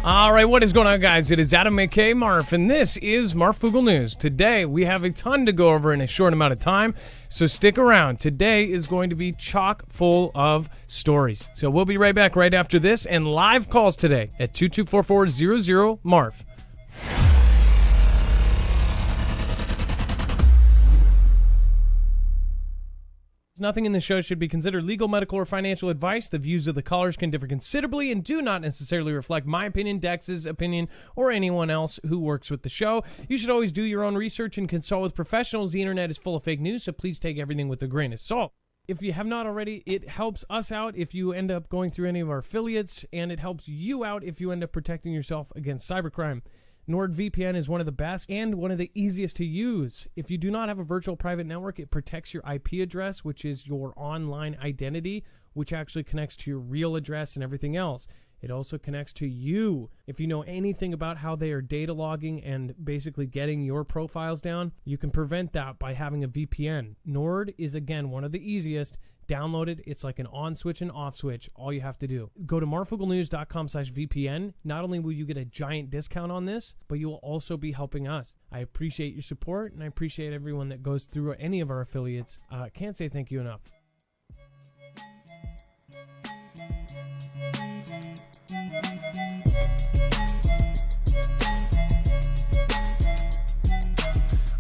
All right, what is going on, guys? It is Adam McKay, Marf, and this is Marfoogle News. Today, we have a ton to go over in a short amount of time, so stick around. Today is going to be chock full of stories. So we'll be right back right after this, and live calls today at 2244-00-MARF. Nothing in this show should be considered legal, medical, or financial advice. The views of the callers can differ considerably and do not necessarily reflect my opinion, Dex's opinion, or anyone else who works with the show. You should always do your own research and consult with professionals. The internet is full of fake news, so please take everything with a grain of salt. If you have not already, it helps us out if you end up going through any of our affiliates, and it helps you out if you end up protecting yourself against cybercrime. Nordvpn is one of the best and one of the easiest to use. If you do not have a virtual private network, it protects your IP address, which is your online identity, which actually connects to your real address and everything else. It also connects to you. If you know anything about how they are data logging and basically getting your profiles down, you can prevent that by having a VPN. Nord is, again, one of the easiest. Download it. It's like an on switch and off switch. All you have to do. Go to marfooglenews.com/VPN. Not only will you get a giant discount on this, but you will also be helping us. I appreciate your support, and I appreciate everyone that goes through any of our affiliates. Can't say thank you enough.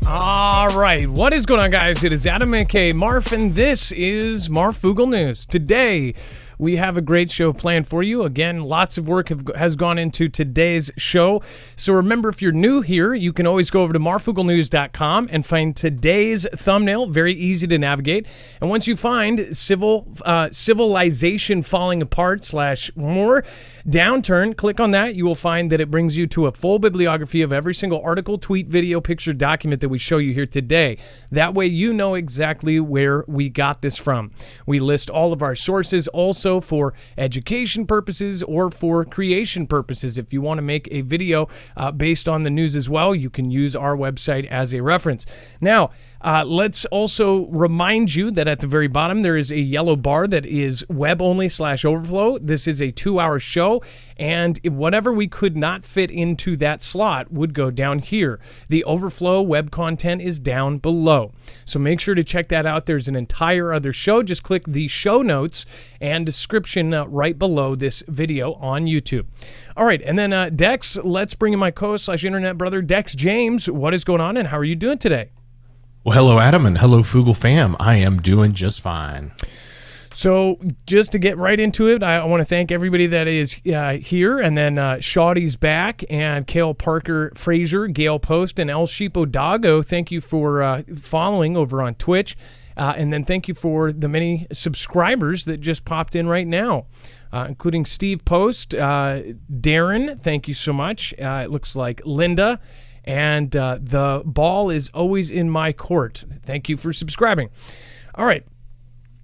All right, what is going on, guys? It is Adam McKay, Marf, and this is Marfoogle News. Today, we have a great show planned for you. Again, lots of work has gone into today's show. So remember, if you're new here, you can always go over to marfooglenews.com and find today's thumbnail. Very easy to navigate. And once you find civilization falling apart / more Downturn, click on that. You will find that it brings you to a full bibliography of every single article, tweet, video, picture, document that we show you here today. That way you know exactly where we got this from. We list all of our sources also for education purposes or for creation purposes. If you want to make a video based on the news as well, you can use our website as a reference. Now, let's also remind you that at the very bottom there is a yellow bar that is web only / overflow. This is a 2-hour show, and whatever we could not fit into that slot would go down here. The overflow web content is down below. So make sure to check that out. There's an entire other show. Just click the show notes and description right below this video on YouTube. All right, and then Dex, let's bring in my co-host / internet brother, Dex James. What is going on, and how are you doing today? Well, hello, Adam, and hello, Foogle fam. I am doing just fine. So just to get right into it, I want to thank everybody that is here, and then Shawty's back, and Kale Parker Frazier, Gail Post, and El Sheepo Dago. Thank you for following over on Twitch, and then thank you for the many subscribers that just popped in right now, including Steve Post, Darren, thank you so much. It looks like Linda, and the ball is always in my court. Thank you for subscribing. All right.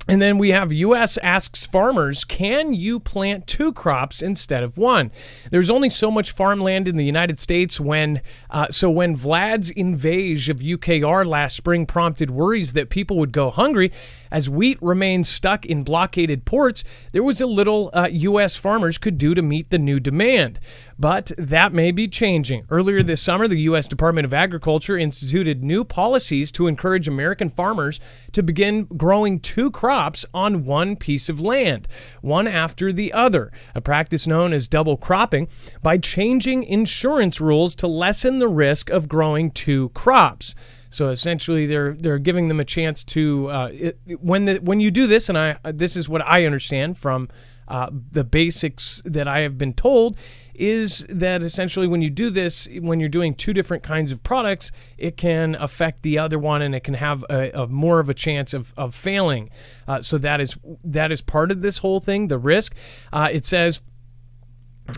And then we have U.S. asks farmers, can you plant 2 crops instead of 1? There's only so much farmland in the United States when Vlad's invasion of UKR last spring prompted worries that people would go hungry, as wheat remains stuck in blockaded ports, there was a little U.S. farmers could do to meet the new demand. But that may be changing. Earlier this summer, the U.S. Department of Agriculture instituted new policies to encourage American farmers to begin growing 2 crops on one piece of land, one after the other, a practice known as double cropping, by changing insurance rules to lessen the risk of growing 2 crops. So essentially, they're giving them a chance to when you do this, and this is what I understand from the basics that I have been told, is that essentially when you do this, when you're doing 2 different kinds of products, it can affect the other one, and it can have a more of a chance of failing. So that is part of this whole thing, the risk. It says,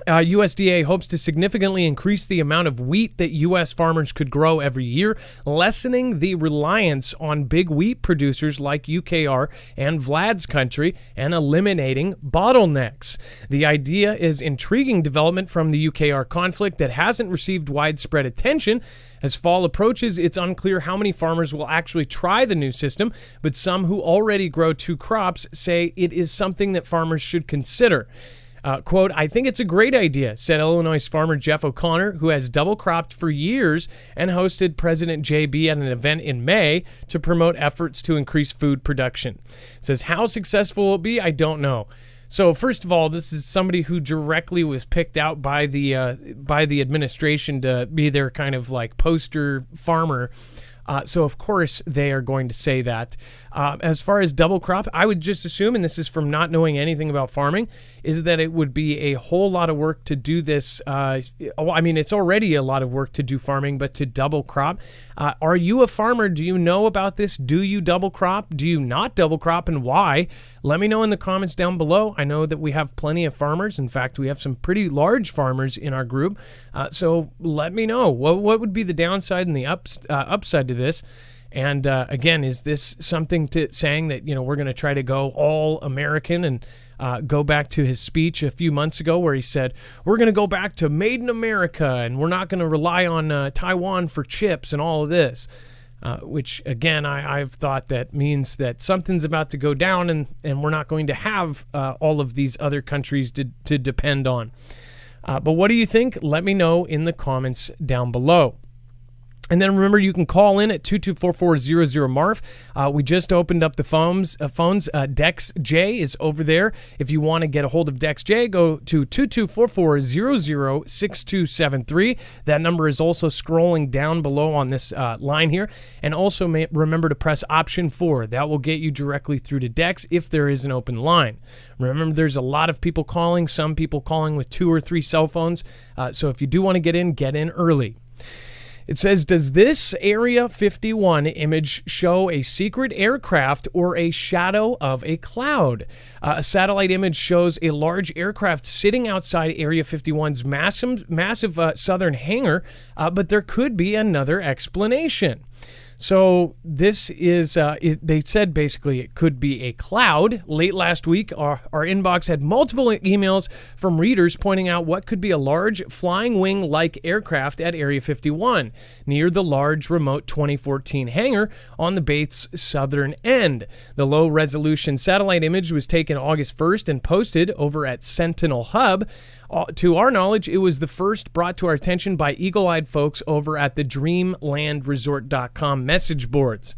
USDA hopes to significantly increase the amount of wheat that U.S. farmers could grow every year, lessening the reliance on big wheat producers like UKR and Vlad's country, and eliminating bottlenecks. The idea is intriguing development from the UKR conflict that hasn't received widespread attention. As fall approaches, it's unclear how many farmers will actually try the new system, but some who already grow 2 crops say it is something that farmers should consider. Quote, I think it's a great idea, said Illinois farmer Jeff O'Connor, who has double cropped for years and hosted President JB at an event in May to promote efforts to increase food production. It says, how successful will it be? I don't know. So first of all, this is somebody who directly was picked out by the administration to be their kind of like poster farmer. So of course they are going to say that. As far as double crop, I would just assume, and this is from not knowing anything about farming, is that it would be a whole lot of work to do this. It's already a lot of work to do farming, but to double crop. Are you a farmer? Do you know about this? Do you double crop? Do you not double crop, and why? Let me know in the comments down below. I know that we have plenty of farmers. In fact, we have some pretty large farmers in our group. So let me know. What would be the downside and the upside to this? And again, is this something saying that, we're going to try to go all American and go back to his speech a few months ago where he said, we're going to go back to Made in America and we're not going to rely on Taiwan for chips and all of this, which, again, I've thought that means that something's about to go down and we're not going to have all of these other countries to depend on. But what do you think? Let me know in the comments down below. And then remember, you can call in at 224-400-MARF. We just opened up the phones. Dex J is over there. If you want to get a hold of Dex J, go to 224-400-6273. That number is also scrolling down below on this line here. And also remember to press option 4. That will get you directly through to Dex if there is an open line. Remember, there's a lot of people calling, some people calling with 2 or 3 cell phones. So if you do want to get in early. It says, does this Area 51 image show a secret aircraft or a shadow of a cloud? A satellite image shows a large aircraft sitting outside Area 51's massive southern hangar, but there could be another explanation. So this is, they said basically it could be a cloud. Late last week, our inbox had multiple emails from readers pointing out what could be a large flying wing-like aircraft at Area 51, near the large remote 2014 hangar on the base's southern end. The low-resolution satellite image was taken August 1st and posted over at Sentinel Hub. To our knowledge, it was the first brought to our attention by eagle-eyed folks over at the DreamlandResort.com message boards.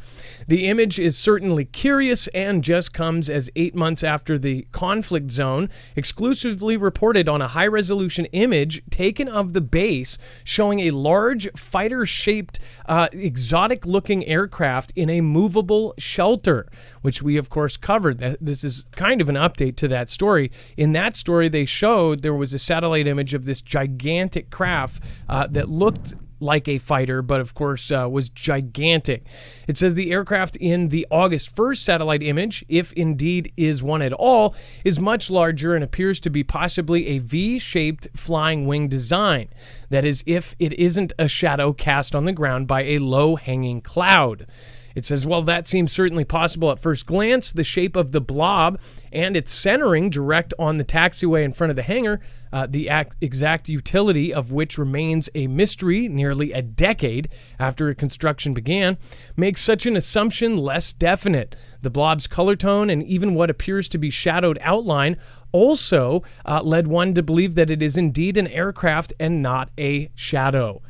The image is certainly curious and just comes as 8 months after the conflict zone exclusively reported on a high-resolution image taken of the base showing a large fighter-shaped, exotic-looking aircraft in a movable shelter, which we, of course, covered. This is kind of an update to that story. In that story, they showed there was a satellite image of this gigantic craft that looked like a fighter, but of course was gigantic. It says the aircraft in the August 1st satellite image, if indeed is one at all, is much larger and appears to be possibly a V-shaped flying wing design. That is, if it isn't a shadow cast on the ground by a low-hanging cloud. It says, well, that seems certainly possible at first glance. The shape of the blob and its centering direct on the taxiway in front of the hangar, the exact utility of which remains a mystery nearly a decade after construction began, makes such an assumption less definite. The blob's color tone and even what appears to be shadowed outline also led one to believe that it is indeed an aircraft and not a shadow.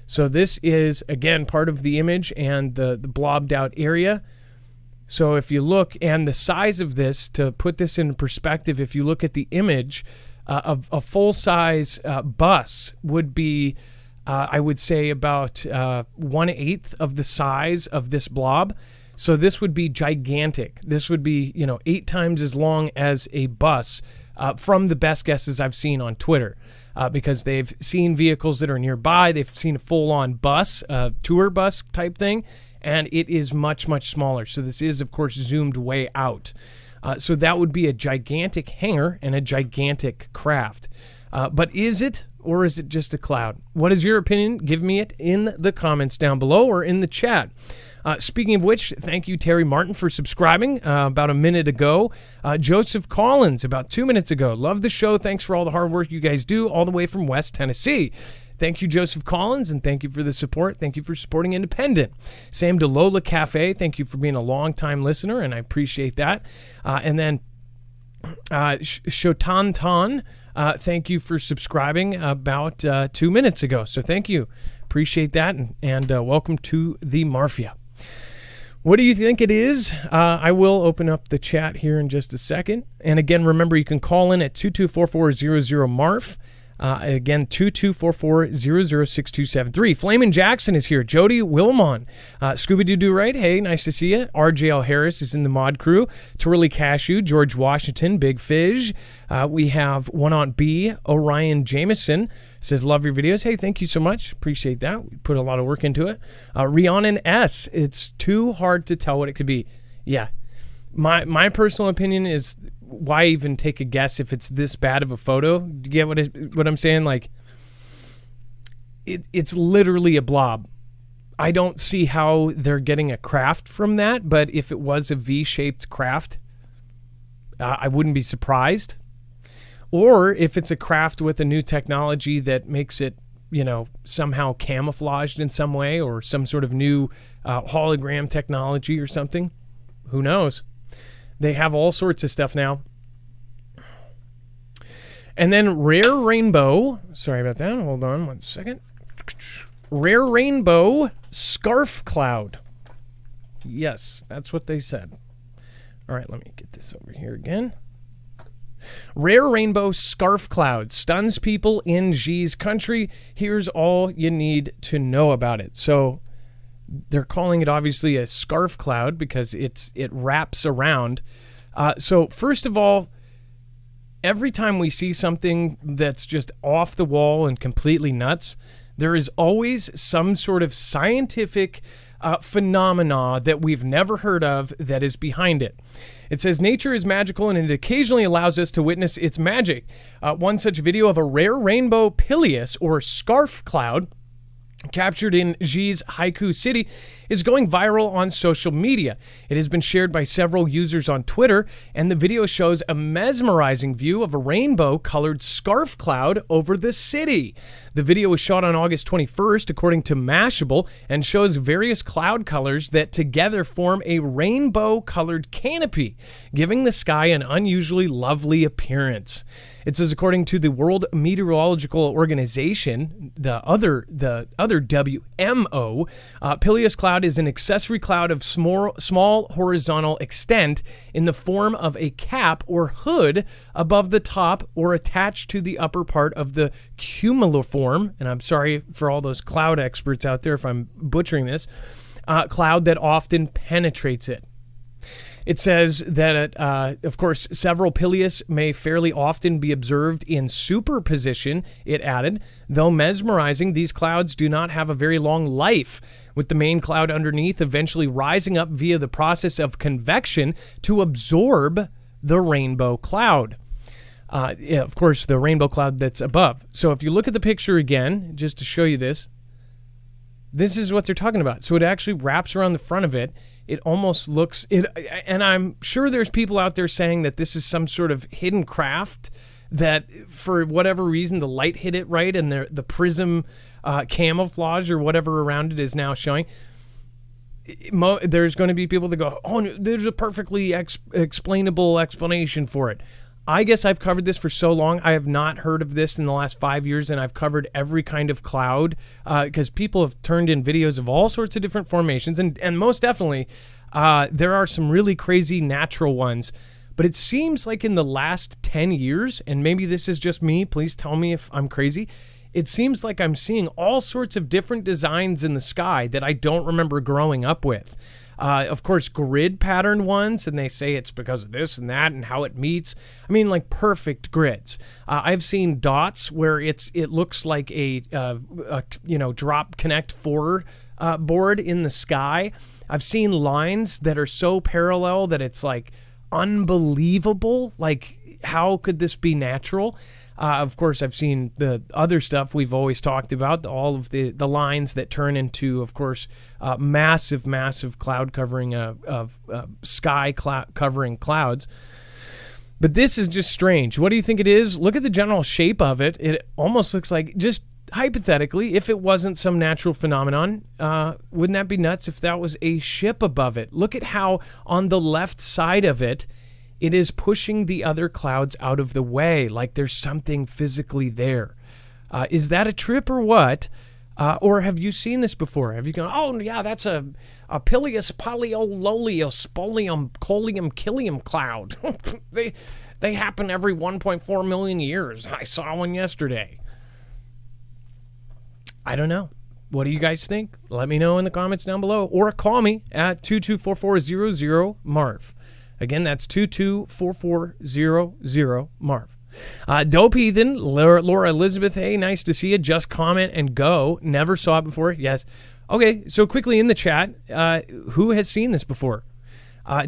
So this is, again, part of the image and the blobbed out area. So if you look, and the size of this, to put this in perspective, if you look at the image, of a full-size bus would be, I would say, about 1/8 of the size of this blob. So this would be gigantic. This would be, 8 times as long as a bus, from the best guesses I've seen on Twitter. Because they've seen vehicles that are nearby. They've seen a full-on bus, tour bus type thing, and it is much, much smaller. So this is, of course, zoomed way out. So that would be a gigantic hangar and a gigantic craft. But is it, or is it just a cloud? What is your opinion? Give me it in the comments down below or in the chat. Speaking of which, thank you, Terry Martin, for subscribing about a minute ago. Joseph Collins, about 2 minutes ago. Love the show. Thanks for all the hard work you guys do all the way from West Tennessee. Thank you, Joseph Collins, and thank you for the support. Thank you for supporting Independent. Sam DeLola Cafe, thank you for being a long-time listener, and I appreciate that. And then Shotantan, Thank you for subscribing about 2 minutes ago. So thank you. Appreciate that. And welcome to the Marfia. What do you think it is? I will open up the chat here in just a second. And again, remember, you can call in at 2244-00-MARF. Again, 2244-006273. Flamin' Jackson is here. Jody Wilmon. Scooby-Doo right? Hey, nice to see you. RJL Harris is in the mod crew. Twirly Cashew. George Washington. Big Fizz. We have One Aunt B. Orion Jameson says, love your videos. Hey, thank you so much. Appreciate that. We put a lot of work into it. Rhiannon S. It's too hard to tell what it could be. Yeah. My personal opinion is, why even take a guess if it's this bad of a photo? Do you get what I'm saying? Like, it's literally a blob. I don't see how they're getting a craft from that, but if it was a V-shaped craft, I wouldn't be surprised. Or if it's a craft with a new technology that makes it, somehow camouflaged in some way, or some sort of new hologram technology or something. Who knows? They have all sorts of stuff now. And then Rare Rainbow. Sorry about that. Hold on 1 second. Rare Rainbow Scarf Cloud. Yes, that's what they said. All right, let me get this over here again. Rare Rainbow Scarf Cloud stuns people in G's country. Here's all you need to know about it. So they're calling it obviously a scarf cloud because it wraps around. So first of all, every time we see something that's just off the wall and completely nuts, there is always some sort of scientific phenomena that we've never heard of that is behind it. It says nature is magical and it occasionally allows us to witness its magic. One such video of a rare rainbow Pileus or scarf cloud captured in Xi's Haiku City is going viral on social media. It has been shared by several users on Twitter, and the video shows a mesmerizing view of a rainbow-colored scarf cloud over the city. The video was shot on August 21st, according to Mashable, and shows various cloud colors that together form a rainbow-colored canopy, giving the sky an unusually lovely appearance. It says, according to the World Meteorological Organization, the other WMO, Pileus Cloud is an accessory cloud of small horizontal extent in the form of a cap or hood above the top or attached to the upper part of the cumuliform, and I'm sorry for all those cloud experts out there if I'm butchering this, cloud that often penetrates it. It says that, of course, several Pileus may fairly often be observed in superposition, it added. Though mesmerizing, these clouds do not have a very long life, with the main cloud underneath eventually rising up via the process of convection to absorb the rainbow cloud. Of course, the rainbow cloud that's above. So if you look at the picture again, just to show you this is what they're talking about. So it actually wraps around the front of it. It almost looks, and I'm sure there's people out there saying that this is some sort of hidden craft that for whatever reason the light hit it right and the prism camouflage or whatever around it is now showing. There's going to be people that go, oh, there's a perfectly explainable explanation for it. I guess I've covered this for so long. I have not heard of this in the last 5 years, and I've covered every kind of cloud because people have turned in videos of all sorts of different formations, and most definitely there are some really crazy natural ones. But it seems like in the last 10 years, and maybe this is just me, please tell me if I'm crazy, it seems like I'm seeing all sorts of different designs in the sky that I don't remember growing up with. Of course, grid pattern ones, and they say it's because of this and that and how it meets. I mean, like perfect grids. I've seen dots where it looks like a drop connect 4 board in the sky. I've seen lines that are so parallel that it's like unbelievable. Like, how could this be natural? Of course, I've seen the other stuff we've always talked about, all of the lines that turn into, of course, massive cloud covering of sky covering clouds. But this is just strange. What do you think it is? Look at the general shape of it. It almost looks like, just hypothetically, if it wasn't some natural phenomenon, wouldn't that be nuts if that was a ship above it? Look at how on the left side of it, It is pushing the other clouds out of the way, like there's something physically there. Is that a trip or what? Or have you seen this before? Have you gone, oh, yeah, that's a Pileus Paleololiospolium Colium Killium cloud. They happen every 1.4 million years. I saw one yesterday. I don't know. What do you guys think? Let me know in the comments down below, or call me at 224400-MARV. Again, that's 224400-MARV. Dope Heathen, Laura Elizabeth, hey, nice to see you. Just comment and go. Never saw it before. Yes. Okay, so quickly in the chat, who has seen this before?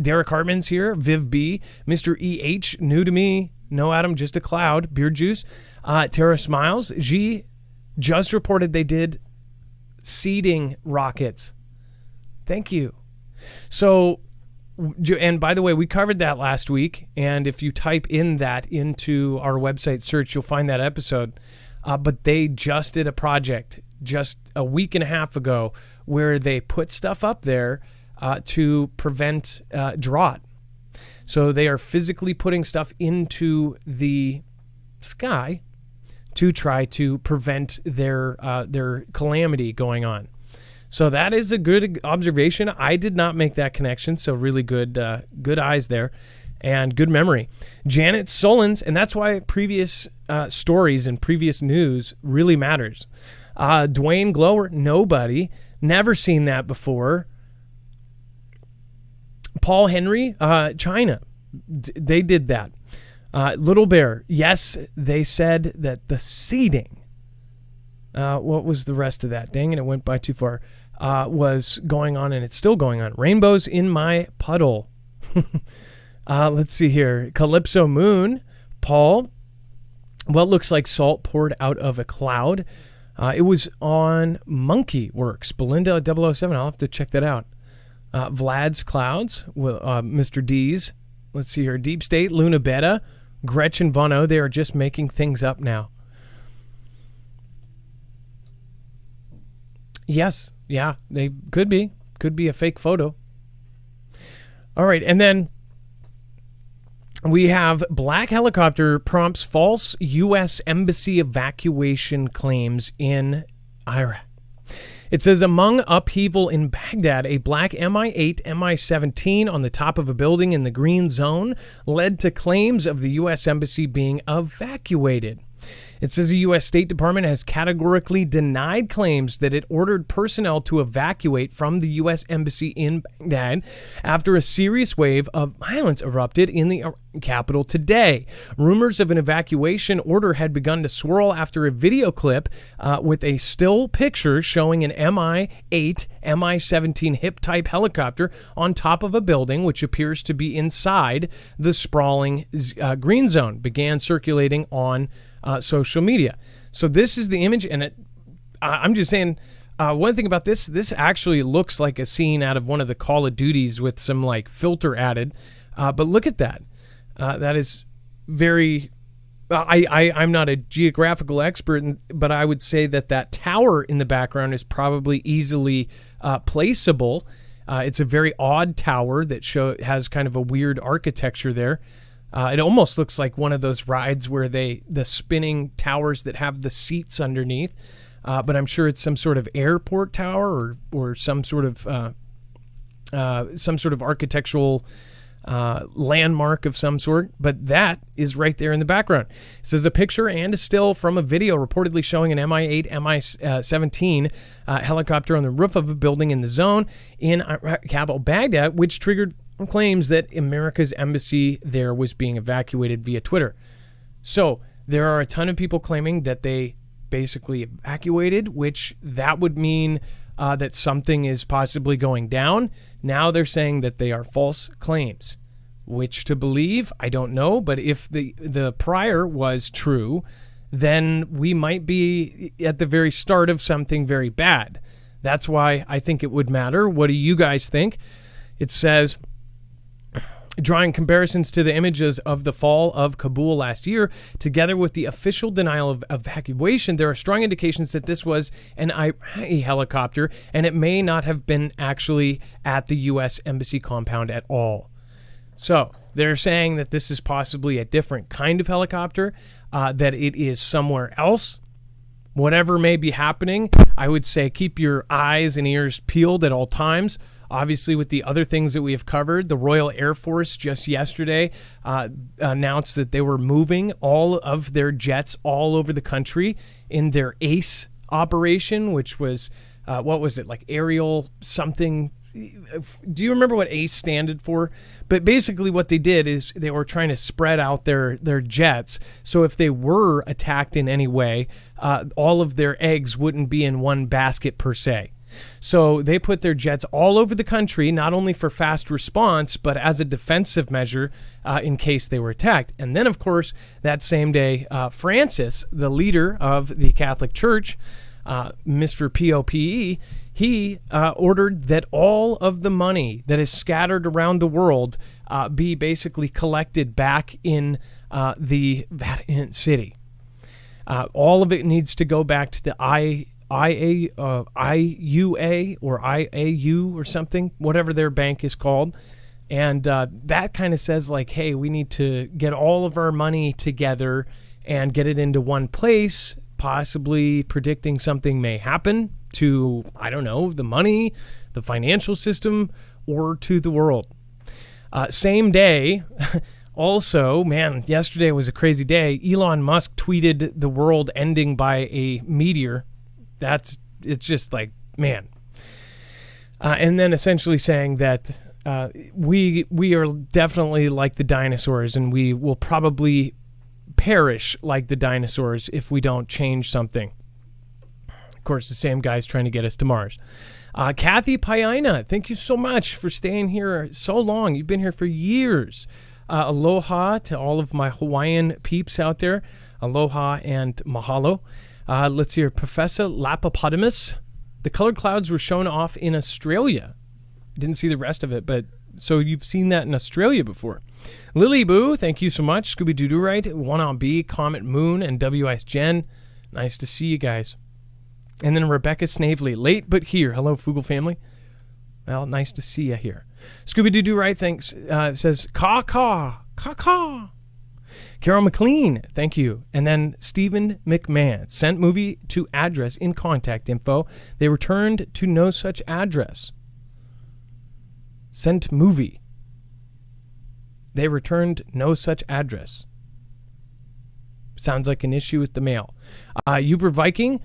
Derek Hartman's here. Viv B. Mr. EH, new to me. No, Adam, just a cloud. Beard Juice. Tara Smiles. G just reported they did seeding rockets. Thank you. So, and by the way, we covered that last week, and if you type in that into our website search, you'll find that episode. But they just did a project just a week and a half ago where they put stuff up there to prevent drought. So they are physically putting stuff into the sky to try to prevent their calamity going on. So that is a good observation. I did not make that connection, so really good eyes there and good memory. Janet Solons, and that's why previous stories and previous news really matters. Dwayne Glower, nobody, never seen that before. Paul Henry, China, they did that. Little Bear, yes, they said that the seeding, what was the rest of that? Dang it, it went by too far. Was going on, and it's still going on. Rainbows in my puddle. Let's see here. Calypso Moon, Paul, what looks like salt poured out of a cloud. It was on Monkey Works. Belinda 007, I'll have to check that out. Vlad's Clouds, Mr. D's. Let's see here. Deep State, Luna Beta, Gretchen Vono, they are just making things up now. Yes, yeah, they could be. Could be a fake photo. All right, and then we have Black Helicopter prompts false U.S. Embassy evacuation claims in Iraq. It says, among upheaval in Baghdad, a black Mi-8, Mi-17 on the top of a building in the green zone led to claims of the U.S. Embassy being evacuated. It says the U.S. State Department has categorically denied claims that it ordered personnel to evacuate from the U.S. Embassy in Baghdad after a serious wave of violence erupted in the capital today. Rumors of an evacuation order had begun to swirl after a video clip with a still picture showing an Mi-8, Mi-17 hip-type helicopter on top of a building, which appears to be inside the sprawling green zone, began circulating on social media. So this is the image, and I'm just saying, one thing about this actually looks like a scene out of one of the Call of Duties with some like filter added. But look at that. That is very, I'm not a geographical expert, but I would say that tower in the background is probably easily placeable. It's a very odd tower that has kind of a weird architecture there. It almost looks like one of those rides where the spinning towers that have the seats underneath, but I'm sure it's some sort of airport tower or some sort of architectural landmark of some sort. But that is right there in the background. It says a picture and a still from a video reportedly showing an Mi-8, Mi-17 helicopter on the roof of a building in the zone in capital Baghdad, which triggered claims that America's embassy there was being evacuated via Twitter. So there are a ton of people claiming that they basically evacuated, which that would mean that something is possibly going down. Now they're saying that they are false claims. Which to believe, I don't know. But if the prior was true, then we might be at the very start of something very bad. That's why I think it would matter. What do you guys think? It says, drawing comparisons to the images of the fall of Kabul last year, together with the official denial of evacuation, there are strong indications that this was an Iraqi helicopter, and it may not have been actually at the U.S. Embassy compound at all. So, They're saying that this is possibly a different kind of helicopter, that it is somewhere else. Whatever may be happening, I would say keep your eyes and ears peeled at all times. Obviously, with the other things that we have covered, the Royal Air Force just yesterday announced that they were moving all of their jets all over the country in their ACE operation, which was, what was it, like aerial something? Do you remember what ACE standard for? But basically what they did is they were trying to spread out their jets. So if they were attacked in any way, all of their eggs wouldn't be in one basket per se. So they put their jets all over the country, not only for fast response, but as a defensive measure in case they were attacked. And then, of course, that same day, Francis, the leader of the Catholic Church, Mr. POPE, he ordered that all of the money that is scattered around the world be basically collected back in the Vatican City. All of it needs to go back to the IUA or IAU or something, whatever their bank is called. And that kind of says like, hey, we need to get all of our money together and get it into one place, possibly predicting something may happen to, I don't know, the money, the financial system, or to the world. Same day, also, man, yesterday was a crazy day. Elon Musk tweeted the world ending by a meteor. It's just like, man. And then essentially saying that we are definitely like the dinosaurs, and we will probably perish like the dinosaurs if we don't change something. Of course, the same guy's trying to get us to Mars. Kathy Paina, thank you so much for staying here so long. You've been here for years. Aloha to all of my Hawaiian peeps out there. Aloha and mahalo. Let's hear Professor Lapopotamus. The colored clouds were shown off in Australia. Didn't see the rest of it, but so you've seen that in Australia before. Lily Boo, thank you so much. Scooby Doo Right, One on B, Comet Moon, and WS Jen. Nice to see you guys. And then Rebecca Snavely, late but here. Hello, Foogle family. Well, nice to see you here. Scooby Doo Right, thanks. Says caw. Carol McLean, thank you. And then Stephen McMahon, sent movie to address in contact info. They returned to no such address. Sent movie. They returned no such address. Sounds like an issue with the mail. Uber Viking,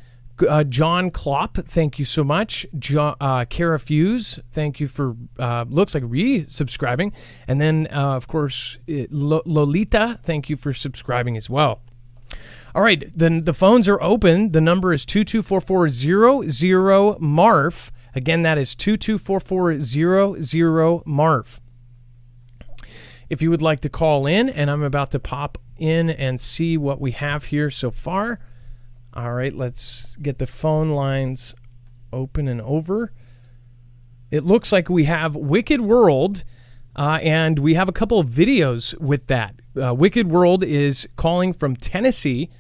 John Klopp, thank you so much. Kara Fuse, thank you for, looks like resubscribing. And then, of course, Lolita, thank you for subscribing as well. All right, then the phones are open. The number is 224400-MARF. Again, that is 224400-MARF. If you would like to call in, and I'm about to pop in and see what we have here so far. All right, let's get the phone lines open and over. It looks like we have Wicked World, and we have a couple of videos with that. Wicked World is calling from Tennessee.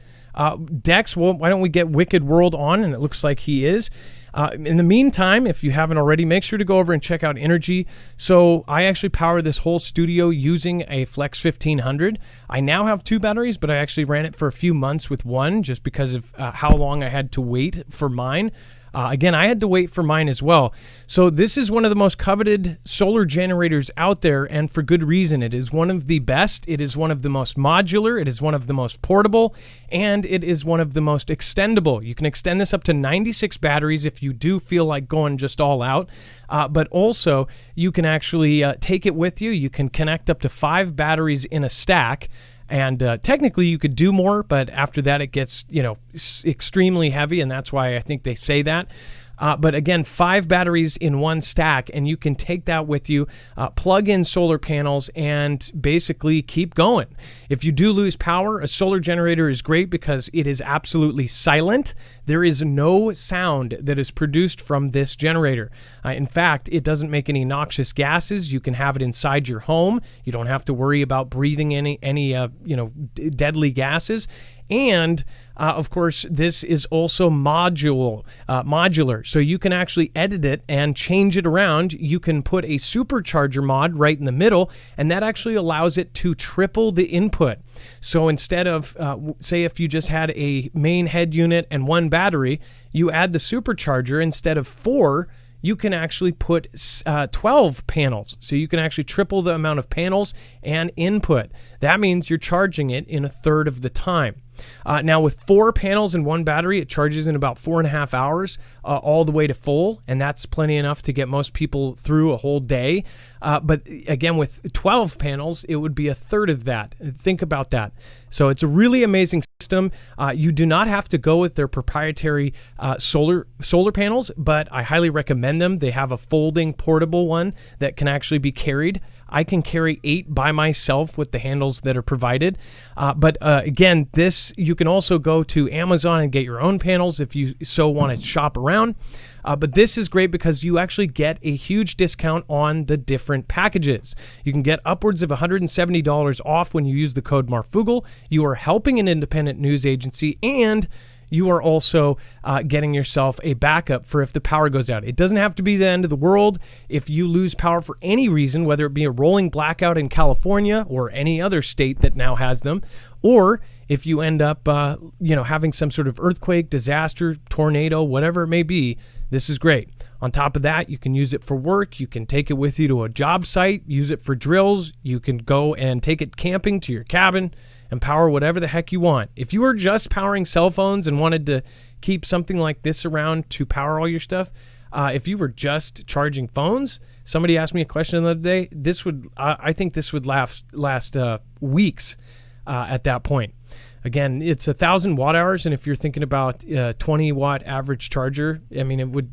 Dex, well, why don't we get Wicked World on? And it looks like he is. In the meantime, if you haven't already, make sure to go over and check out Energy. So I actually power this whole studio using a Flex 1500. I now have 2 batteries, but I actually ran it for a few months with one just because of how long I had to wait for mine. Again, I had to wait for mine as well. So this is one of the most coveted solar generators out there, and for good reason. It is one of the best. It is one of the most modular. It is one of the most portable, and it is one of the most extendable. You can extend this up to 96 batteries if you do feel like going just all out, but also you can actually take it with you. You can connect up to 5 batteries in a stack. And technically you could do more, but after that it gets, extremely heavy, and that's why I think they say that. But again, 5 batteries in one stack, and you can take that with you, plug in solar panels, and basically keep going. If you do lose power, a solar generator is great because it is absolutely silent. There is no sound that is produced from this generator. In fact, it doesn't make any noxious gases. You can have it inside your home. You don't have to worry about breathing any deadly gases. And of course, this is also modular, so you can actually edit it and change it around. You can put a supercharger mod right in the middle, and that actually allows it to triple the input. So instead of, say, if you just had a main head unit and one battery, you add the supercharger. Instead of 4, you can actually put 12 panels. So you can actually triple the amount of panels and input. That means you're charging it in a third of the time. Now with 4 panels and 1 battery, it charges in about 4.5 hours all the way to full, and that's plenty enough to get most people through a whole day. But again, with 12 panels, it would be a third of that. Think about that. So it's a really amazing system. You do not have to go with their proprietary solar panels, but I highly recommend them. They have a folding portable one that can actually be carried. I can carry 8 by myself with the handles that are provided. But again, this, you can also go to Amazon and get your own panels if you so want to shop around. But this is great because you actually get a huge discount on the different packages. You can get upwards of $170 off when you use the code Marfoogle. You are helping an independent news agency, and you are also getting yourself a backup for if the power goes out. It doesn't have to be the end of the world. If you lose power for any reason, whether it be a rolling blackout in California or any other state that now has them, or if you end up having some sort of earthquake, disaster, tornado, whatever it may be, this is great. On top of that, you can use it for work. You can take it with you to a job site, use it for drills. You can go and take it camping to your cabin and power whatever the heck you want. If you were just powering cell phones and wanted to keep something like this around to power all your stuff, if you were just charging phones, somebody asked me a question the other day, I think this would last weeks at that point. Again, it's 1,000 watt hours, and if you're thinking about 20 watt average charger, I mean, it would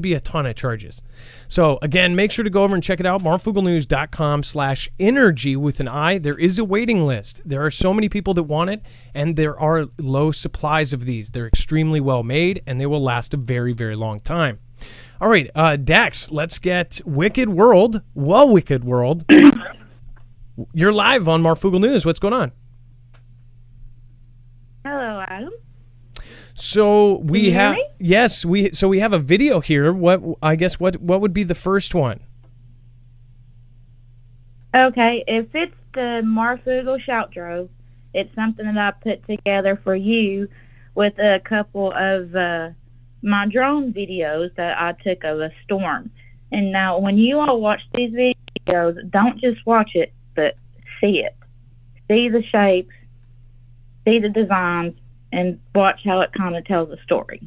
be a ton of charges. So again, make sure to go over and check it out. marfooglenews.com/energy with an I. There is a waiting list. There are so many people that want it, and there are low supplies of these. They're extremely well made, and they will last a very, very long time. All right, Dex, let's get Wicked World. Well, Wicked World, you're live on Marfoogle News. What's going on? Hello, Adam. So we have, me? yes, we have a video here. What would be the first one? Okay, if it's the Marfoogle Shoutro, it's something that I put together for you with a couple of my drone videos that I took of a storm. And now, when you all watch these videos, don't just watch it, but see it. See the shapes, see the designs, and watch how it kind of tells a story.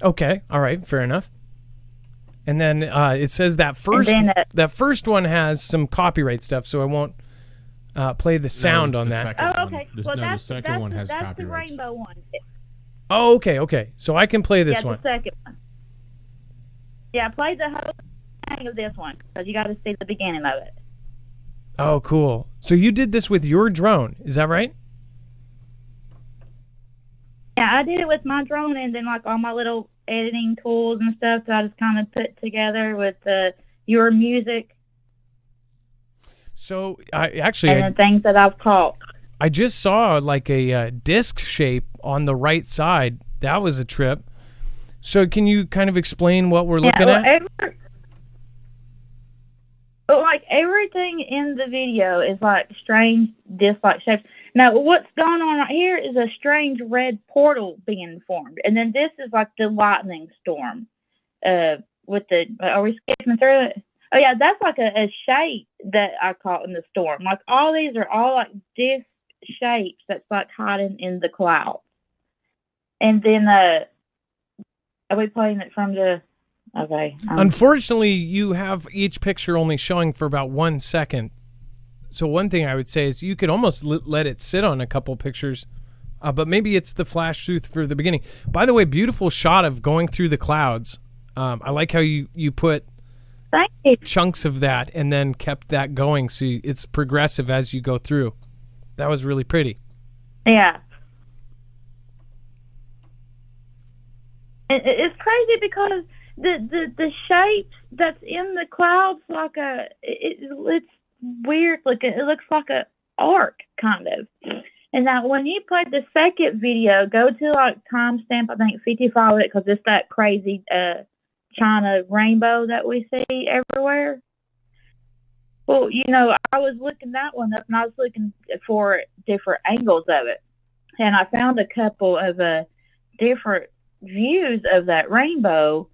Okay, all right, fair enough. And then it says that first one has some copyright stuff, so I won't play the sound on that. Oh, okay. The second one has that's copyright. the rainbow one. Oh, okay. So I can play this one. Yeah, the second one. Yeah, play the whole thing of this one, because you got to see the beginning of it. Oh, cool. So you did this with your drone, is that right? Yeah, I did it with my drone and then like all my little editing tools and stuff that I just kind of put together with your music. So and the things that I've caught. I just saw like a disc shape on the right side. That was a trip. So can you kind of explain what we're looking at? Like everything in the video is like strange disc-like shapes. Now, what's going on right here is a strange red portal being formed, and then this is like the lightning storm. With the are we skipping through it? Oh yeah, that's like a shape that I caught in the storm. Like all these are all like disc shapes that's like hiding in the clouds. And then are we playing it from the? Okay. Unfortunately, you have each picture only showing for about 1 second. So one thing I would say is you could almost let it sit on a couple pictures, but maybe it's the flash through for the beginning. By the way, beautiful shot of going through the clouds. I like how you put chunks of that and then kept that going, so it's progressive as you go through. That was really pretty. Yeah. It's crazy because the shapes that's in the clouds like it's weird looking. It looks like a arc kind of, and And now when you play the second video, go to like timestamp, I think 55 of it, because it's that crazy China rainbow that we see everywhere. Well, you know, I was looking that one up and I was looking for different angles of it. And I found a couple of different views of that rainbow.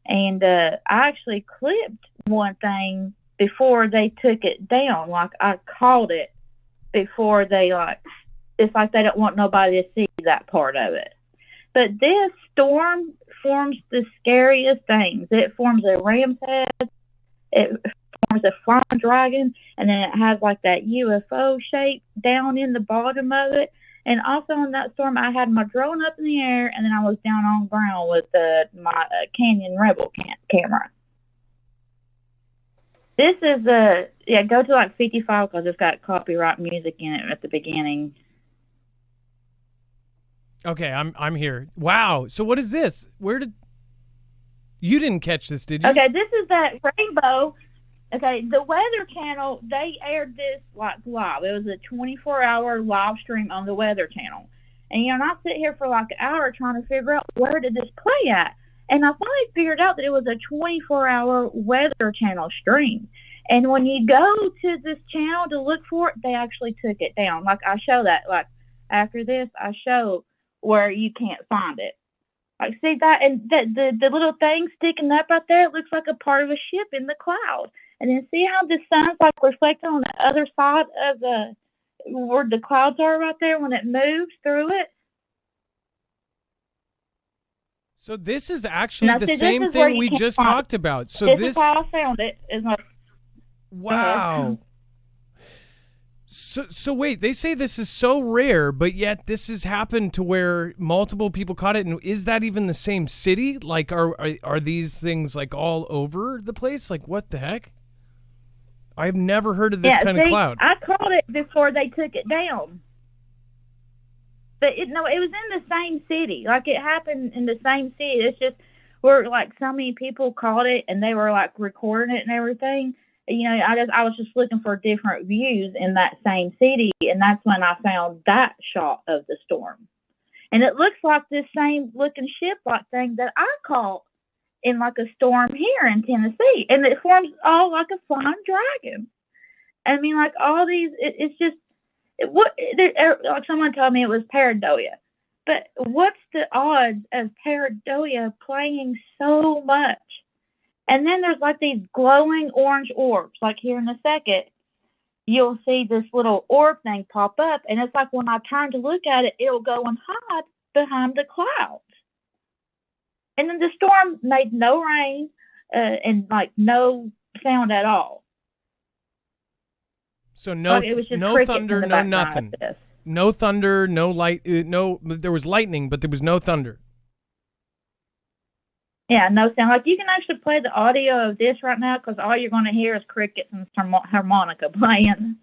And I actually clipped one thing before they took it down. Like, I caught it before they, like, it's like they don't want nobody to see that part of it. But this storm forms the scariest things. It forms a ram's head. It forms a flying dragon. And then it has, like, that UFO shape down in the bottom of it. And also in that storm, I had my drone up in the air, and then I was down on ground with my Canyon Rebel camera. This is go to like 55 because it's got copyright music in it at the beginning. Okay, I'm here. Wow. So what is this? You didn't catch this, did you? Okay, this is that rainbow. Okay, the Weather Channel, they aired this like live. It was a 24-hour live stream on the Weather Channel. And, you know, I sit here for like an hour trying to figure out where did this play at. And I finally figured out that it was a 24-hour Weather Channel stream. And when you go to this channel to look for it, they actually took it down. Like, I show that. Like, after this, I show where you can't find it. Like, see that? And the little thing sticking up right there, it looks like a part of a ship in the cloud. And then see how the sun's like reflecting on the other side of where the clouds are right there when it moves through it? So this is actually the same thing we just talked about. So this is how I found it. Wow. So wait, they say this is so rare, but yet this has happened to where multiple people caught it. And is that even the same city? Like, are these things like all over the place? Like, what the heck? I've never heard of this kind of cloud. I caught it before they took it down. But it was in the same city. Like, it happened in the same city. It's just where, like, so many people caught it and they were, like, recording it and everything. You know, I was just looking for different views in that same city, and that's when I found that shot of the storm. And it looks like this same looking ship-like thing that I caught in like a storm here in Tennessee, and it forms all like a flying dragon. I mean, like all these, like someone told me it was pareidolia, but what's the odds of pareidolia playing so much? And then there's like these glowing orange orbs. Like here in a second, you'll see this little orb thing pop up, and it's like when I turn to look at it, it'll go and hide behind the clouds. And then the storm made no rain and like no sound at all. So no thunder, no nothing. No thunder, no light. There was lightning, but there was no thunder. Yeah, no sound. Like, you can actually play the audio of this right now because all you're going to hear is crickets and some harmonica playing.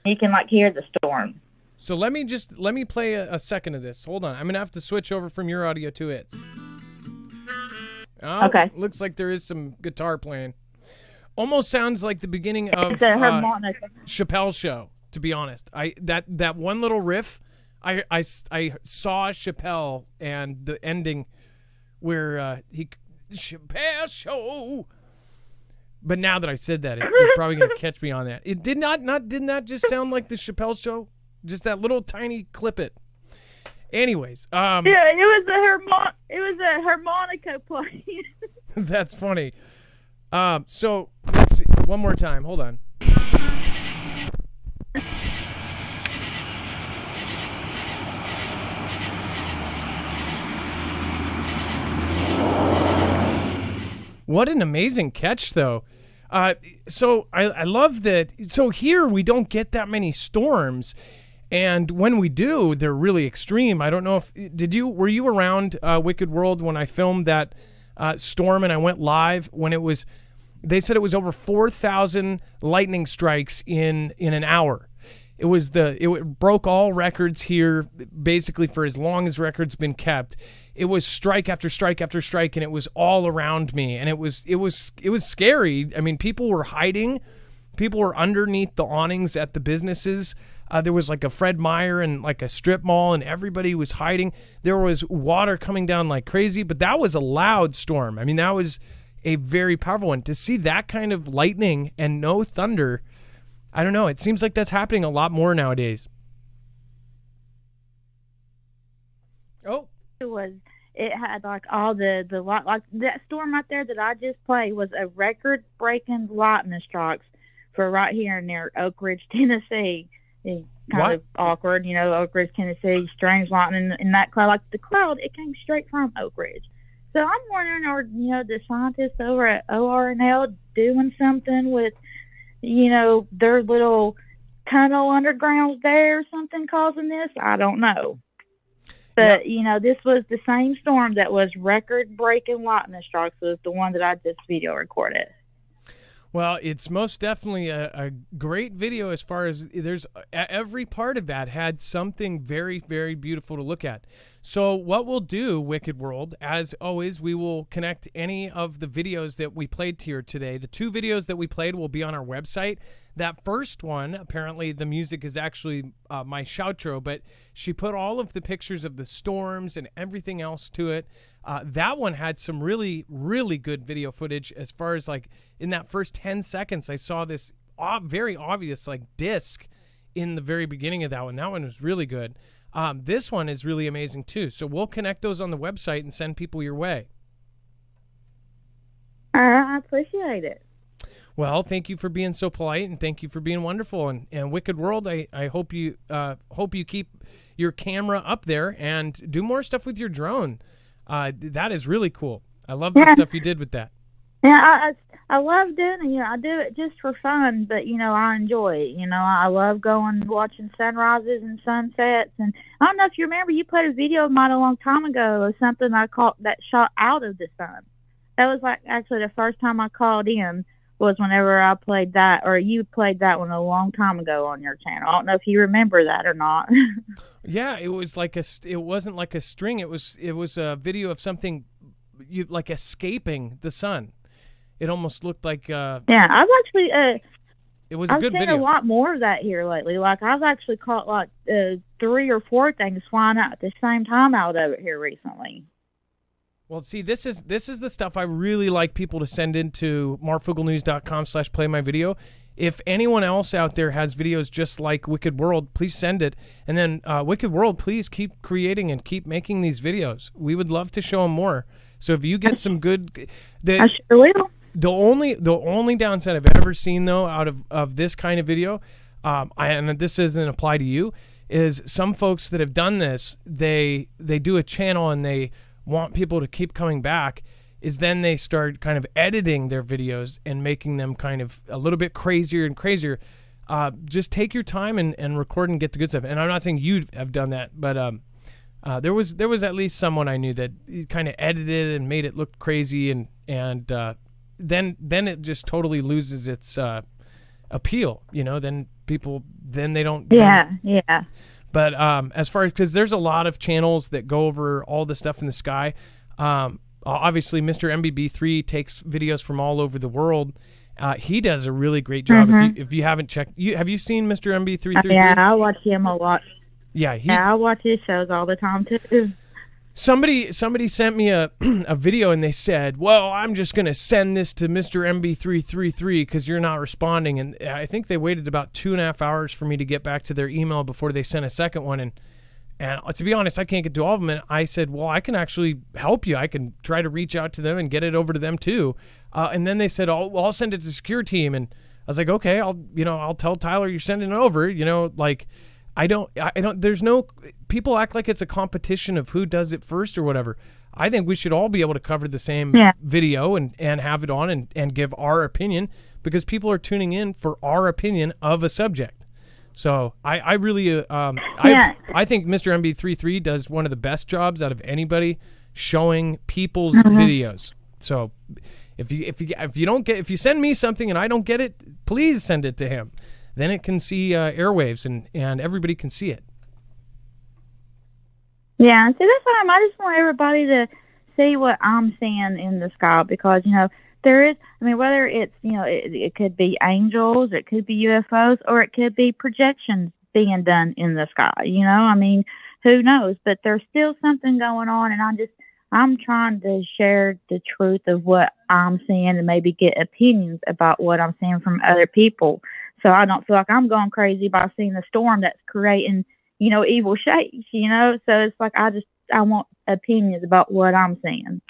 You can like hear the storm. So let me play a second of this. Hold on. I'm going to have to switch over from your audio to it. Oh, okay. Looks like there is some guitar playing. Almost sounds like the beginning of Chappelle's show, to be honest. That one little riff, I saw Chappelle and the ending where Chappelle show. But now that I said that, you're probably going to catch me on that. It didn't that just sound like the Chappelle show? Just that little tiny clip it. Anyways, yeah, it was a harmonica playing. That's funny. So let's see one more time. Hold on. What an amazing catch, though. So I love that. So here we don't get that many storms. And when we do, they're really extreme. I don't know if were you around Wicked World when I filmed that storm and I went live when it was, they said it was over 4,000 lightning strikes in an hour. It broke all records here basically for as long as records been kept. It was strike after strike after strike, and it was all around me, and it was scary. I mean, people were hiding people were underneath the awnings at the businesses. There was like a Fred Meyer and like a strip mall, and everybody was hiding. There was water coming down like crazy, but that was a loud storm. I mean, that was a very powerful one. To see that kind of lightning and no thunder, I don't know. It seems like that's happening a lot more nowadays. Oh. It had like all the like that storm right there that I just played was a record-breaking lightning strikes for right here near Oak Ridge, Tennessee. It's kind of awkward, Oak Ridge, Tennessee, strange lightning in that cloud. Like the cloud, it came straight from Oak Ridge. So I'm wondering, are the scientists over at ORNL doing something with, their little tunnel underground there or something causing this? I don't know. But, this was the same storm that was record-breaking lightning strikes was the one that I just video recorded. Well, it's most definitely a great video as far as there's every part of that had something very, very beautiful to look at. So what we'll do, Wicked World, as always, we will connect any of the videos that we played here today. The 2 videos that we played will be on our website. That first one, apparently the music is actually my shoutro, but she put all of the pictures of the storms and everything else to it. That one had some really, really good video footage as far as like in that first 10 seconds, I saw this very obvious like disc in the very beginning of that one. That one was really good. This one is really amazing too. So we'll connect those on the website and send people your way. I appreciate it. Well, thank you for being so polite, and thank you for being wonderful. And Wicked World, I hope you keep your camera up there and do more stuff with your drone. That is really cool. I love the stuff you did with that. Yeah, I love doing it. I do it just for fun, but I enjoy it. I love going watching sunrises and sunsets. And I don't know if you remember, you put a video of mine a long time ago of something I caught that shot out of the sun. That was like actually the first time I called in. Was whenever I played that, or you played that one a long time ago on your channel. I don't know if you remember that or not. Yeah, it was like it wasn't like a string. It was a video of something like escaping the sun. It almost looked like. Yeah, I've actually. It was a good video. I've seen a lot more of that here lately. Like I've actually caught like 3 or 4 things flying out at the same time out of it here recently. Well, see, this is the stuff I really like people to send into marfooglenews.com/playmyvideo. If anyone else out there has videos just like Wicked World, please send it. And then Wicked World, please keep creating and keep making these videos. We would love to show them more. So if you get some good... I sure will. The only downside I've ever seen, though, out of this kind of video, and this doesn't apply to you, is some folks that have done this, they do a channel and they want people to keep coming back, is then they start kind of editing their videos and making them kind of a little bit crazier and crazier. Just take your time and record and get the good stuff. And I'm not saying you have done that, but there was at least someone I knew that kind of edited and made it look crazy, and then it just totally loses its appeal. Then they don't. Yeah. But as far as, because there's a lot of channels that go over all the stuff in the sky. Obviously, Mr. MBB3 takes videos from all over the world. He does a really great job. Mm-hmm. If you haven't checked, have you seen Mr. MB333? Yeah, I watch him a lot. Yeah, I watch his shows all the time too. Somebody sent me a video and they said, well, I'm just going to send this to Mr. MB333 because you're not responding. And I think they waited about 2.5 hours for me to get back to their email before they sent a second one. And to be honest, I can't get to all of them. And I said, well, I can actually help you. I can try to reach out to them and get it over to them too. And then they said, oh, well, I'll send it to the secure team. And I was like, okay, I'll tell Tyler you're sending it over, I don't, there's no, people act like it's a competition of who does it first or whatever. I think we should all be able to cover the same video and have it on and give our opinion, because people are tuning in for our opinion of a subject. So I really, I think Mr. MB33 does one of the best jobs out of anybody showing people's videos. So if you send me something and I don't get it, please send it to him. Then it can see airwaves and everybody can see it. Yeah, so that's why I just want everybody to see what I'm seeing in the sky, because, there is, I mean, whether it's, it could be angels, it could be UFOs, or it could be projections being done in the sky, I mean, who knows? But there's still something going on, and I'm trying to share the truth of what I'm seeing and maybe get opinions about what I'm seeing from other people. So I don't feel like I'm going crazy by seeing the storm that's creating, evil shapes, So it's like I want opinions about what I'm seeing.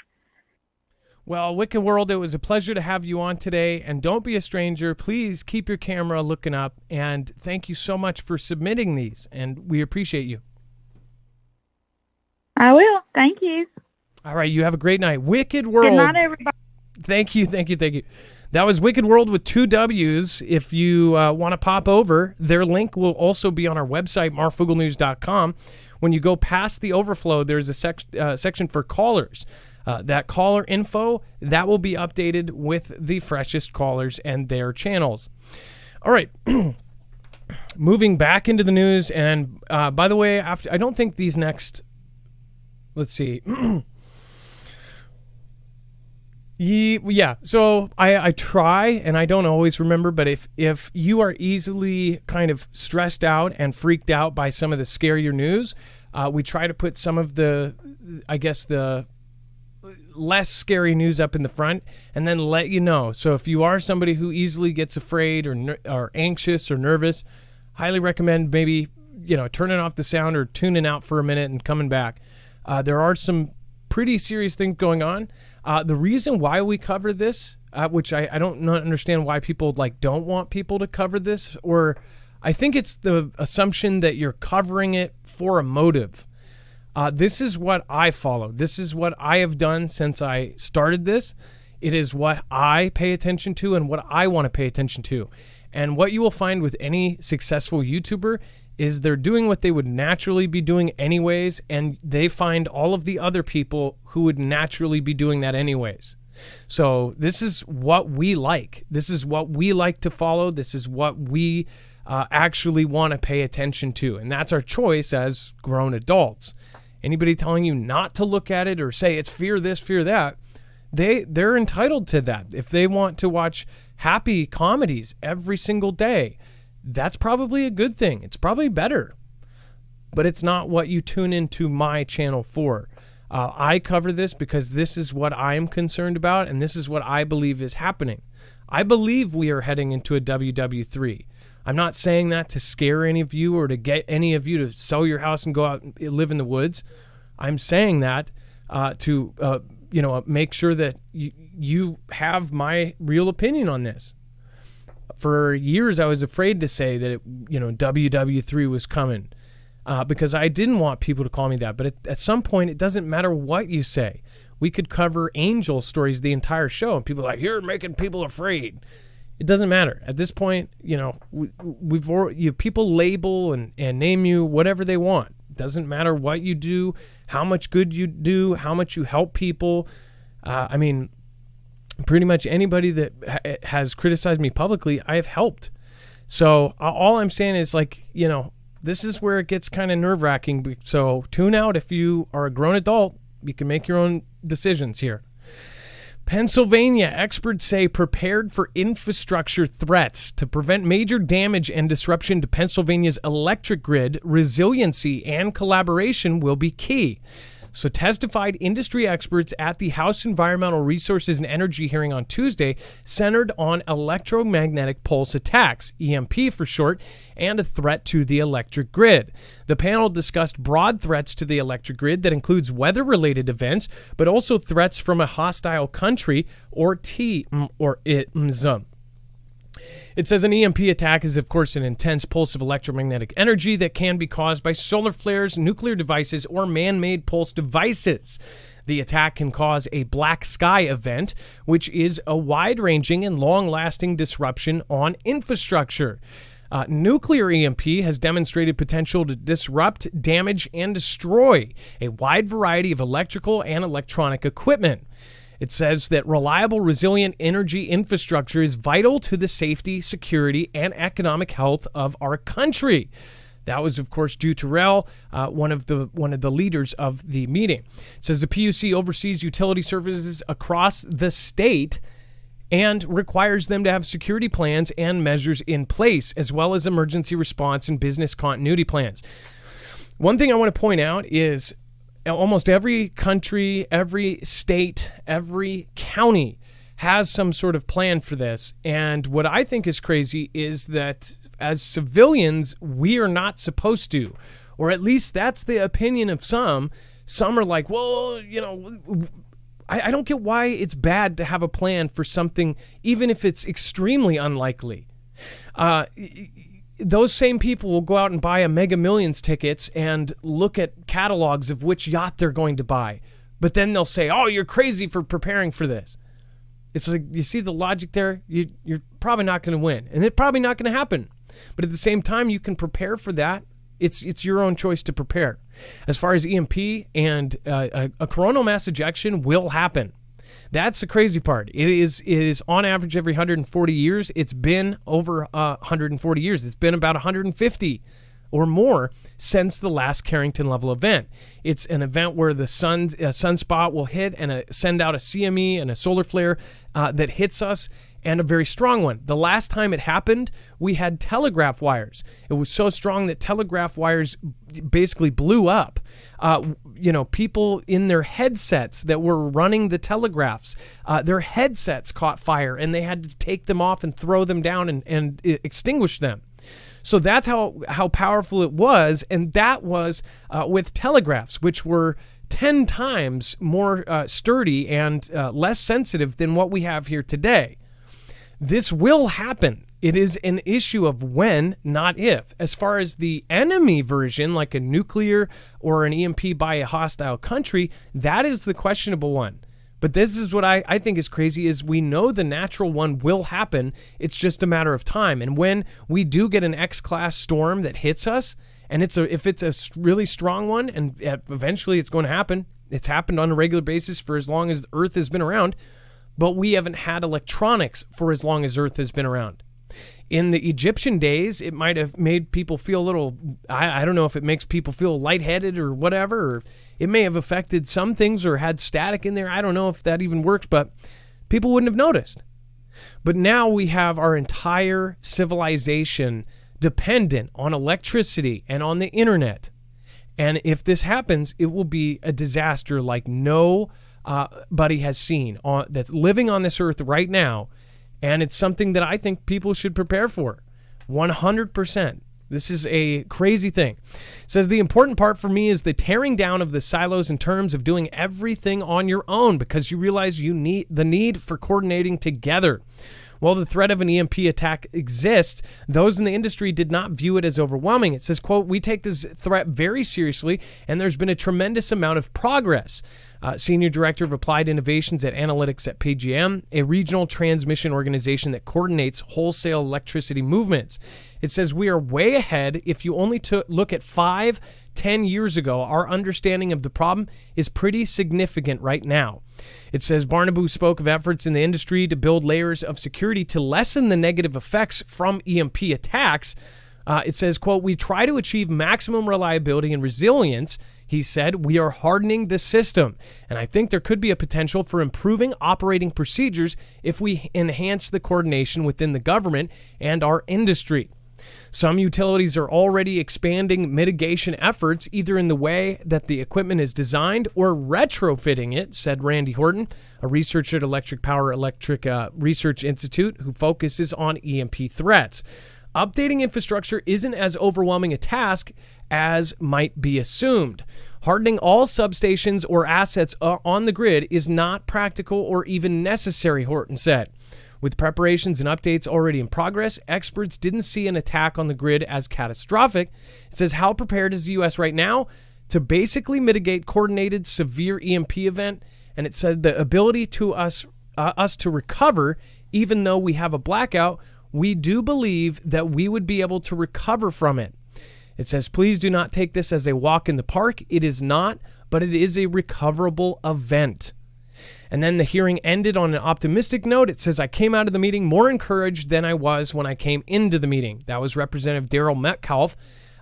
Well, Wicked World, it was a pleasure to have you on today. And don't be a stranger. Please keep your camera looking up. And thank you so much for submitting these. And we appreciate you. I will. Thank you. All right. You have a great night. Wicked World. Good night, everybody. Thank you. That was Wicked World with 2 W's. If you want to pop over, their link will also be on our website, marfooglenews.com. When you go past the overflow, there's a section for callers. That caller info, that will be updated with the freshest callers and their channels. All right. Moving back into the news. And by the way, I don't think these next, let's see. Yeah. So I try, and I don't always remember, but if you are easily kind of stressed out and freaked out by some of the scarier news, we try to put some of the less scary news up in the front and then let you know. So if you are somebody who easily gets afraid or anxious or nervous, highly recommend maybe, turning off the sound or tuning out for a minute and coming back. There are some pretty serious things going on. The reason why we cover this, which I don't understand why people don't want people to cover this, or I think it's the assumption that you're covering it for a motive. This is what I follow. This is what I have done since I started this. It is what I pay attention to and what I want to pay attention to. And what you will find with any successful YouTuber is they're doing what they would naturally be doing anyways, and they find all of the other people who would naturally be doing that anyways. So this is what we like. This is what we like to follow. This is what we actually want to pay attention to. And that's our choice as grown adults. Anybody telling you not to look at it or say it's fear this, fear that, they're entitled to that. If they want to watch happy comedies every single day, that's probably a good thing. It's probably better. But it's not what you tune into my channel for. I cover this because this is what I'm concerned about, and this is what I believe is happening. I believe we are heading into a WW3. I'm not saying that to scare any of you or to get any of you to sell your house and go out and live in the woods. I'm saying that to make sure that you have my real opinion on this. For years, I was afraid to say that WW3 was coming because I didn't want people to call me that. But at some point, it doesn't matter what you say. We could cover angel stories the entire show, and people are like, you're making people afraid. It doesn't matter. At this point, people label and name you whatever they want. It doesn't matter what you do, how much good you do, how much you help people. Pretty much anybody that has criticized me publicly, I have helped. So all I'm saying is this is where it gets kind of nerve-wracking. So tune out if you are a grown adult. You can make your own decisions here. Pennsylvania, experts say prepared for infrastructure threats to prevent major damage and disruption to Pennsylvania's electric grid. Resiliency and collaboration will be key. So testified industry experts at the House Environmental Resources and Energy hearing on Tuesday centered on electromagnetic pulse attacks, EMP for short, and a threat to the electric grid. The panel discussed broad threats to the electric grid that includes weather-related events, but also threats from a hostile country or ITMs. It says an EMP attack is, of course, an intense pulse of electromagnetic energy that can be caused by solar flares, nuclear devices, or man-made pulse devices. The attack can cause a black sky event, which is a wide-ranging and long-lasting disruption on infrastructure. Nuclear EMP has demonstrated potential to disrupt, damage, and destroy a wide variety of electrical and electronic equipment. It says that reliable, resilient energy infrastructure is vital to the safety, security, and economic health of our country. That was, of course, Drew Terrell, one of the leaders of the meeting. It says the PUC oversees utility services across the state, and requires them to have security plans and measures in place, as well as emergency response and business continuity plans. One thing I want to point out is almost every country, every state, every county has some sort of plan for this. And what I think is crazy is that as civilians, we are not supposed to, or at least that's the opinion of some. Some are like, well, I don't get why it's bad to have a plan for something, even if it's extremely unlikely. Those same people will go out and buy a Mega Millions tickets and look at catalogs of which yacht they're going to buy. But then they'll say, oh, you're crazy for preparing for this. It's like, you see the logic there? You're probably not going to win. And it's probably not going to happen. But at the same time, you can prepare for that. It's your own choice to prepare. As far as EMP and a coronal mass ejection will happen. That's the crazy part. It is on average every 140 years. It's been over 140 years. It's been about 150 or more since the last Carrington level event. It's an event where the sunspot will hit and send out a CME and a solar flare that hits us, and a very strong one. The last time it happened, we had telegraph wires. It was so strong that telegraph wires basically blew up. People in their headsets that were running the telegraphs, their headsets caught fire, and they had to take them off and throw them down and extinguish them. So that's how powerful it was, and that was with telegraphs, which were 10 times more sturdy and less sensitive than what we have here today. This will happen. It is an issue of when, not if. As far as the enemy version, like a nuclear or an EMP by a hostile country, that is the questionable one. But this is what I think is crazy, is we know the natural one will happen. It's just a matter of time. And when we do get an X-class storm that hits us, and if it's a really strong one, and eventually it's going to happen, it's happened on a regular basis for as long as the Earth has been around, but we haven't had electronics for as long as Earth has been around. In the Egyptian days, it might have made people feel a little, I don't know if it makes people feel lightheaded or whatever, or it may have affected some things or had static in there. I don't know if that even works, but people wouldn't have noticed. But now we have our entire civilization dependent on electricity and on the internet. And if this happens, it will be a disaster like nobody has seen that's living on this earth right now. And it's something that I think people should prepare for. 100%. This is a crazy thing. It says, the important part for me is the tearing down of the silos in terms of doing everything on your own, because you realize you need the need for coordinating together. While the threat of an EMP attack exists, those in the industry did not view it as overwhelming. It says, quote, we take this threat very seriously, and there's been a tremendous amount of progress. Senior Director of Applied Innovations at Analytics at PGM, a regional transmission organization that coordinates wholesale electricity movements. It says, we are way ahead. If you only look at 5-10 years ago, our understanding of the problem is pretty significant right now. It says, Barnaboux spoke of efforts in the industry to build layers of security to lessen the negative effects from EMP attacks. It says, quote, we try to achieve maximum reliability and resilience. He said, we are hardening the system, and I think there could be a potential for improving operating procedures if we enhance the coordination within the government and our industry. Some utilities are already expanding mitigation efforts, either in the way that the equipment is designed or retrofitting it, said Randy Horton, a researcher at Electric Power Research Institute who focuses on EMP threats. Updating infrastructure isn't as overwhelming a task as might be assumed. Hardening all substations or assets on the grid is not practical or even necessary, Horton said. With preparations and updates already in progress, experts didn't see an attack on the grid as catastrophic. It says, how prepared is the U.S. right now to basically mitigate coordinated severe EMP event? And it said the ability to us to recover, even though we have a blackout, we do believe that we would be able to recover from it. It says, please do not take this as a walk in the park. It is not, but it is a recoverable event. And then the hearing ended on an optimistic note. It says, I came out of the meeting more encouraged than I was when I came into the meeting. That was Representative Daryl Metcalf.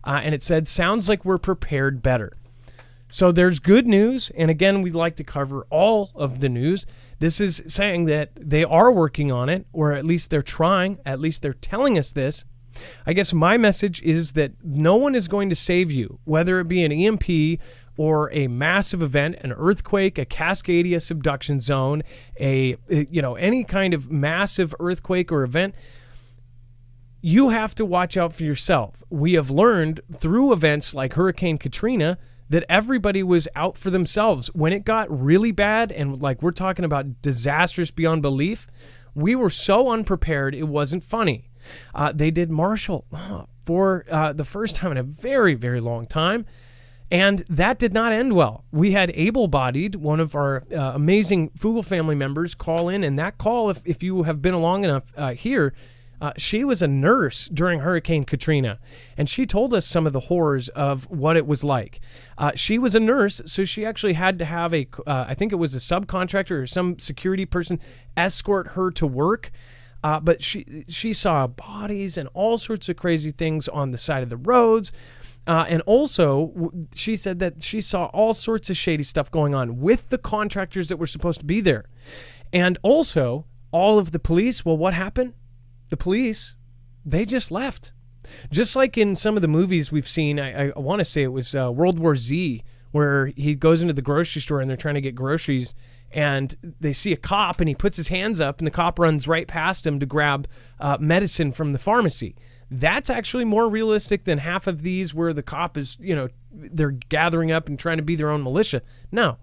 And it said, sounds like we're prepared better. So there's good news. And again, we'd like to cover all of the news. This is saying that they are working on it, or at least they're trying, at least they're telling us this. I guess my message is that no one is going to save you, whether it be an EMP or a massive event, an earthquake, a Cascadia subduction zone, any kind of massive earthquake or event. You have to watch out for yourself. We have learned through events like Hurricane Katrina that everybody was out for themselves. When it got really bad, and like we're talking about disastrous beyond belief, we were so unprepared, it wasn't funny. They did Marshall for the first time in a very, very long time, and that did not end well. We had Able-Bodied, one of our amazing Foogle family members, call in, and that call, if you have been along enough here, she was a nurse during Hurricane Katrina, and she told us some of the horrors of what it was like. She was a nurse, so she actually had to have I think it was a subcontractor or some security person escort her to work. But she saw bodies and all sorts of crazy things on the side of the roads. And also, she said that she saw all sorts of shady stuff going on with the contractors that were supposed to be there. And also, all of the police, well, what happened? The police, they just left. Just like in some of the movies we've seen, I want to say it was World War Z, where he goes into the grocery store and they're trying to get groceries, and they see a cop and he puts his hands up and the cop runs right past him to grab medicine from the pharmacy. That's actually more realistic than half of these where the cop is, they're gathering up and trying to be their own militia. No.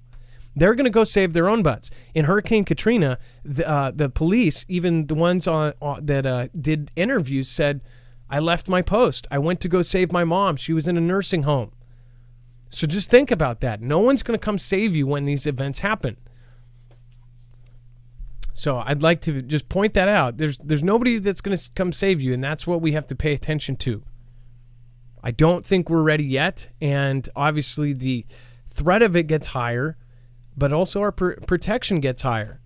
They're going to go save their own butts. In Hurricane Katrina, the police, even the ones that did interviews, said, I left my post. I went to go save my mom. She was in a nursing home. So just think about that. No one's going to come save you when these events happen. So I'd like to just point that out. There's nobody that's going to come save you, and that's what we have to pay attention to. I don't think we're ready yet, and obviously the threat of it gets higher, but also our protection gets higher.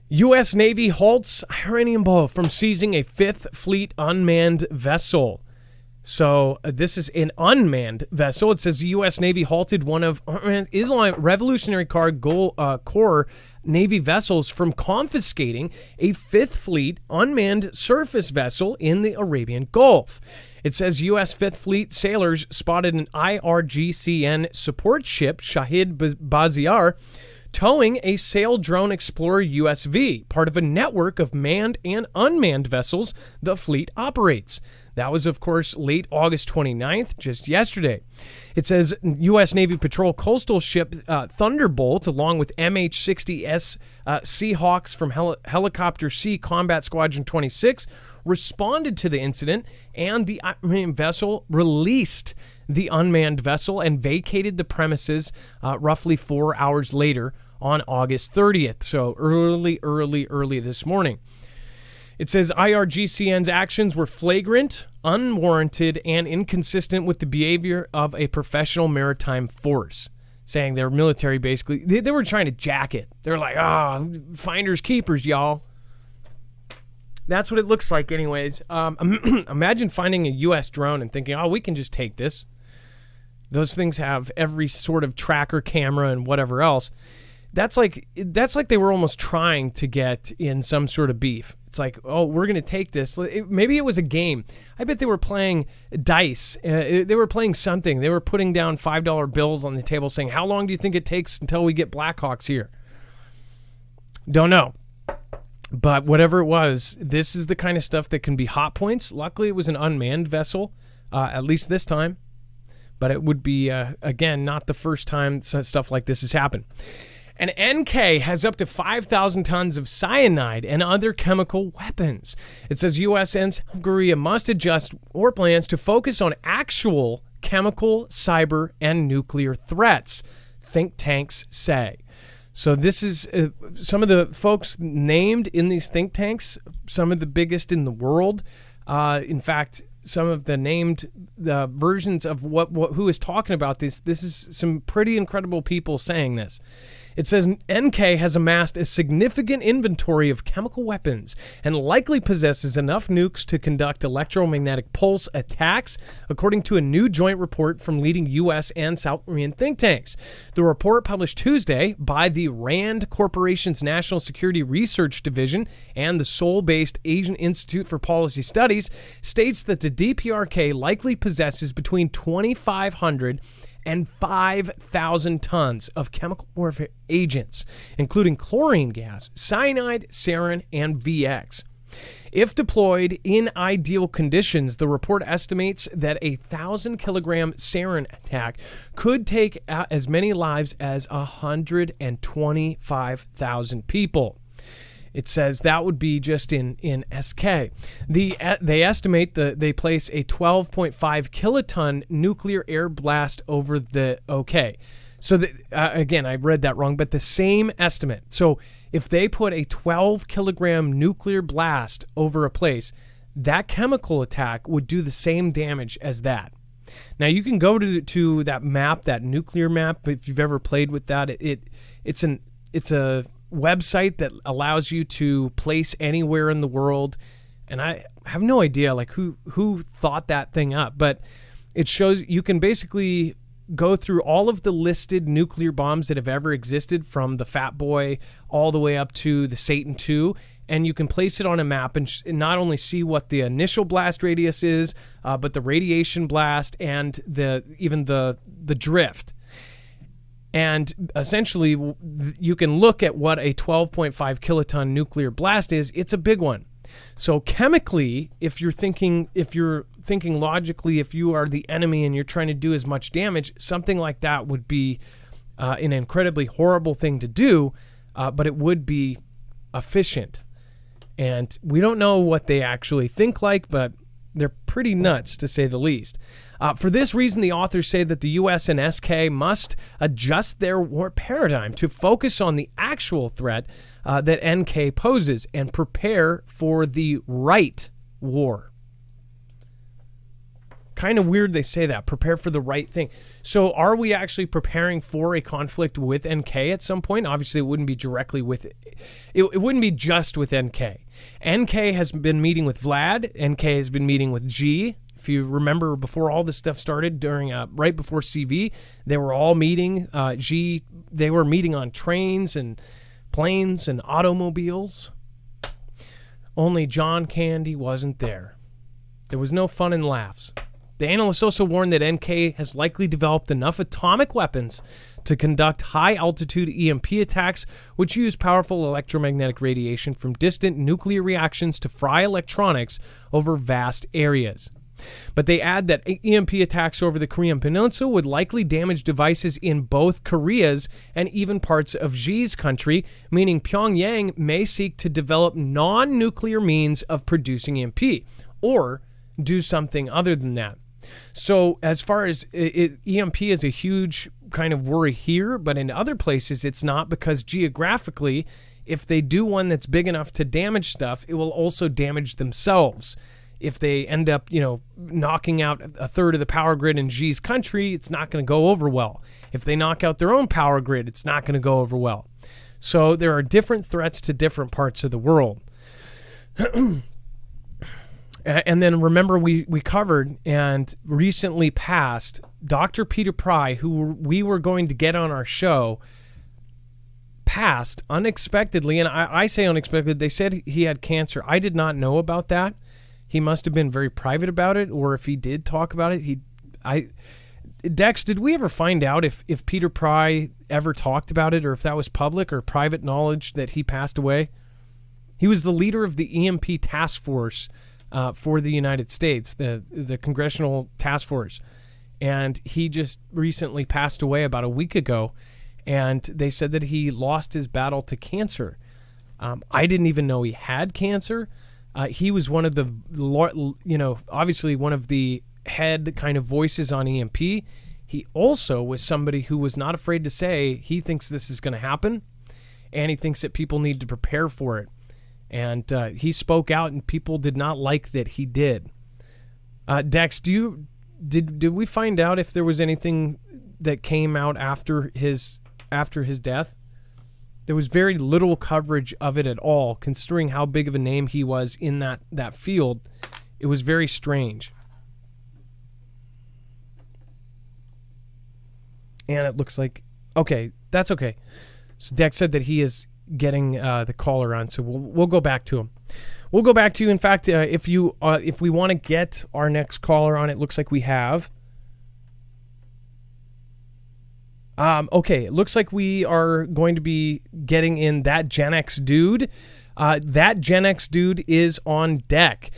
U.S. Navy halts Iranian Bow from seizing a Fifth Fleet unmanned vessel. So this is an unmanned vessel. It says the U.S. Navy halted one of Islamic Revolutionary Guard Corps Navy vessels from confiscating a Fifth Fleet unmanned surface vessel in the Arabian Gulf. It says U.S. Fifth Fleet sailors spotted an IRGCN support ship, Shahid Baziar, towing a sail drone Explorer USV, part of a network of manned and unmanned vessels the fleet operates. That was, of course, late August 29th, just yesterday. It says U.S. Navy patrol coastal ship Thunderbolt, along with MH-60S Seahawks from Helicopter Sea Combat Squadron 26, responded to the incident, and the vessel released the unmanned vessel and vacated the premises roughly 4 hours later on August 30th. So early this morning. It says IRGCN's actions were flagrant, unwarranted, and inconsistent with the behavior of a professional maritime force. Saying their military basically, they were trying to jack it. They're like, finders keepers, y'all. That's what it looks like anyways. Imagine finding a U.S. drone and thinking, we can just take this. Those things have every sort of tracker camera and whatever else. That's like they were almost trying to get in some sort of beef. It's like, we're going to take this. Maybe it was a game. I bet they were playing dice. They were playing something. They were putting down $5 bills on the table saying, how long do you think it takes until we get Blackhawks here? Don't know. But whatever it was, this is the kind of stuff that can be hot points. Luckily, it was an unmanned vessel, at least this time. But it would be, again, not the first time stuff like this has happened. And NK has up to 5,000 tons of cyanide and other chemical weapons. It says U.S. and South Korea must adjust war plans to focus on actual chemical, cyber, and nuclear threats, think tanks say. So this is some of the folks named in these think tanks, some of the biggest in the world. In fact, some of the named versions of who is talking about this. This is some pretty incredible people saying this. It says NK has amassed a significant inventory of chemical weapons and likely possesses enough nukes to conduct electromagnetic pulse attacks, according to a new joint report from leading U.S. and South Korean think tanks. The report, published Tuesday by the RAND Corporation's National Security Research Division and the Seoul-based Asian Institute for Policy Studies, states that the DPRK likely possesses between 2,500 and 5,000 tons of chemical warfare agents, including chlorine gas, cyanide, sarin, and VX. If deployed in ideal conditions, the report estimates that a 1,000-kilogram sarin attack could take as many lives as 125,000 people. It says that would be just in SK. They estimate they place a 12.5 kiloton nuclear air blast over the OK. So again, I read that wrong, but the same estimate. So if they put a 12 kilogram nuclear blast over a place, that chemical attack would do the same damage as that. Now you can go to that map, that nuclear map, if you've ever played with that. It's a website that allows you to place anywhere in the world, and I have no idea like who thought that thing up, but it shows you can basically go through all of the listed nuclear bombs that have ever existed, from the Fat Boy all the way up to the Satan II, and you can place it on a map and not only see what the initial blast radius is, but the radiation blast and even the drift. And essentially, you can look at what a 12.5 kiloton nuclear blast is. It's a big one. So chemically, if you're thinking logically, if you are the enemy and you're trying to do as much damage, something like that would be an incredibly horrible thing to do, but it would be efficient. And we don't know what they actually think like, but they're pretty nuts, to say the least. For this reason, the authors say that the U.S. and SK must adjust their war paradigm to focus on the actual threat that NK poses and prepare for the right war. Kind of weird they say that, prepare for the right thing. So are we actually preparing for a conflict with NK at some point? Obviously, it wouldn't be directly with it wouldn't be just with NK. NK has been meeting with Vlad. NK has been meeting with G. If you remember, before all this stuff started, right before CV, they were all meeting. They were meeting on trains and planes and automobiles. Only John Candy wasn't there. There was no fun and laughs. The analysts also warned that NK has likely developed enough atomic weapons to conduct high-altitude EMP attacks, which use powerful electromagnetic radiation from distant nuclear reactions to fry electronics over vast areas. But they add that EMP attacks over the Korean Peninsula would likely damage devices in both Korea's and even parts of Xi's country, meaning Pyongyang may seek to develop non-nuclear means of producing EMP, or do something other than that. So as far as EMP is a huge kind of worry here, but in other places it's not, because geographically, if they do one that's big enough to damage stuff, it will also damage themselves. If they end up, knocking out a third of the power grid in Xi's country, it's not going to go over well. If they knock out their own power grid, it's not going to go over well. So there are different threats to different parts of the world. And then remember, we covered and recently passed Dr. Peter Pry, who we were going to get on our show, passed unexpectedly. And I say unexpected. They said he had cancer. I did not know about that. He must have been very private about it, or if he did talk about it, Dex, did we ever find out if Peter Pry ever talked about it, or if that was public or private knowledge that he passed away? He was the leader of the EMP task force for the United States, the Congressional Task Force, and he just recently passed away about a week ago, and they said that he lost his battle to cancer. I didn't even know he had cancer. He was one of the, obviously one of the head kind of voices on EMP. He also was somebody who was not afraid to say he thinks this is going to happen, and he thinks that people need to prepare for it. And he spoke out, and people did not like that he did. Dex, did we find out if there was anything that came out after his death? There was very little coverage of it at all, considering how big of a name he was in that field. It was very strange. And it looks like, okay, that's okay. So Dex said that he is getting the caller on, so we'll go back to him. We'll go back to you. In fact, if we want to get our next caller on, it looks like we have. Okay, it looks like we are going to be getting in that Gen X dude. That Gen X dude is on deck.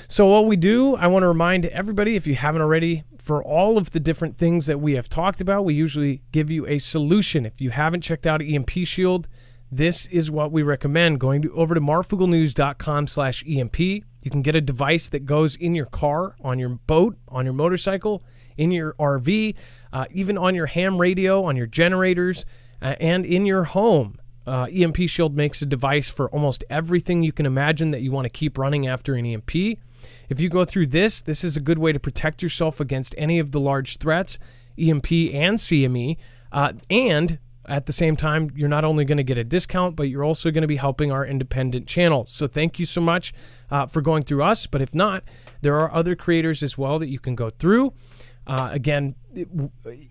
So what we do, I want to remind everybody, if you haven't already, for all of the different things that we have talked about, we usually give you a solution. If you haven't checked out EMP Shield, this is what we recommend. Going over to marfooglenews.com/EMP. You can get a device that goes in your car, on your boat, on your motorcycle, in your RV, even on your ham radio, on your generators, and in your home. EMP Shield makes a device for almost everything you can imagine that you want to keep running after an EMP. If you go through this is a good way to protect yourself against any of the large threats, EMP and CME, and at the same time, you're not only going to get a discount, but you're also going to be helping our independent channel. So thank you so much for going through us. But if not, there are other creators as well that you can go through. Again,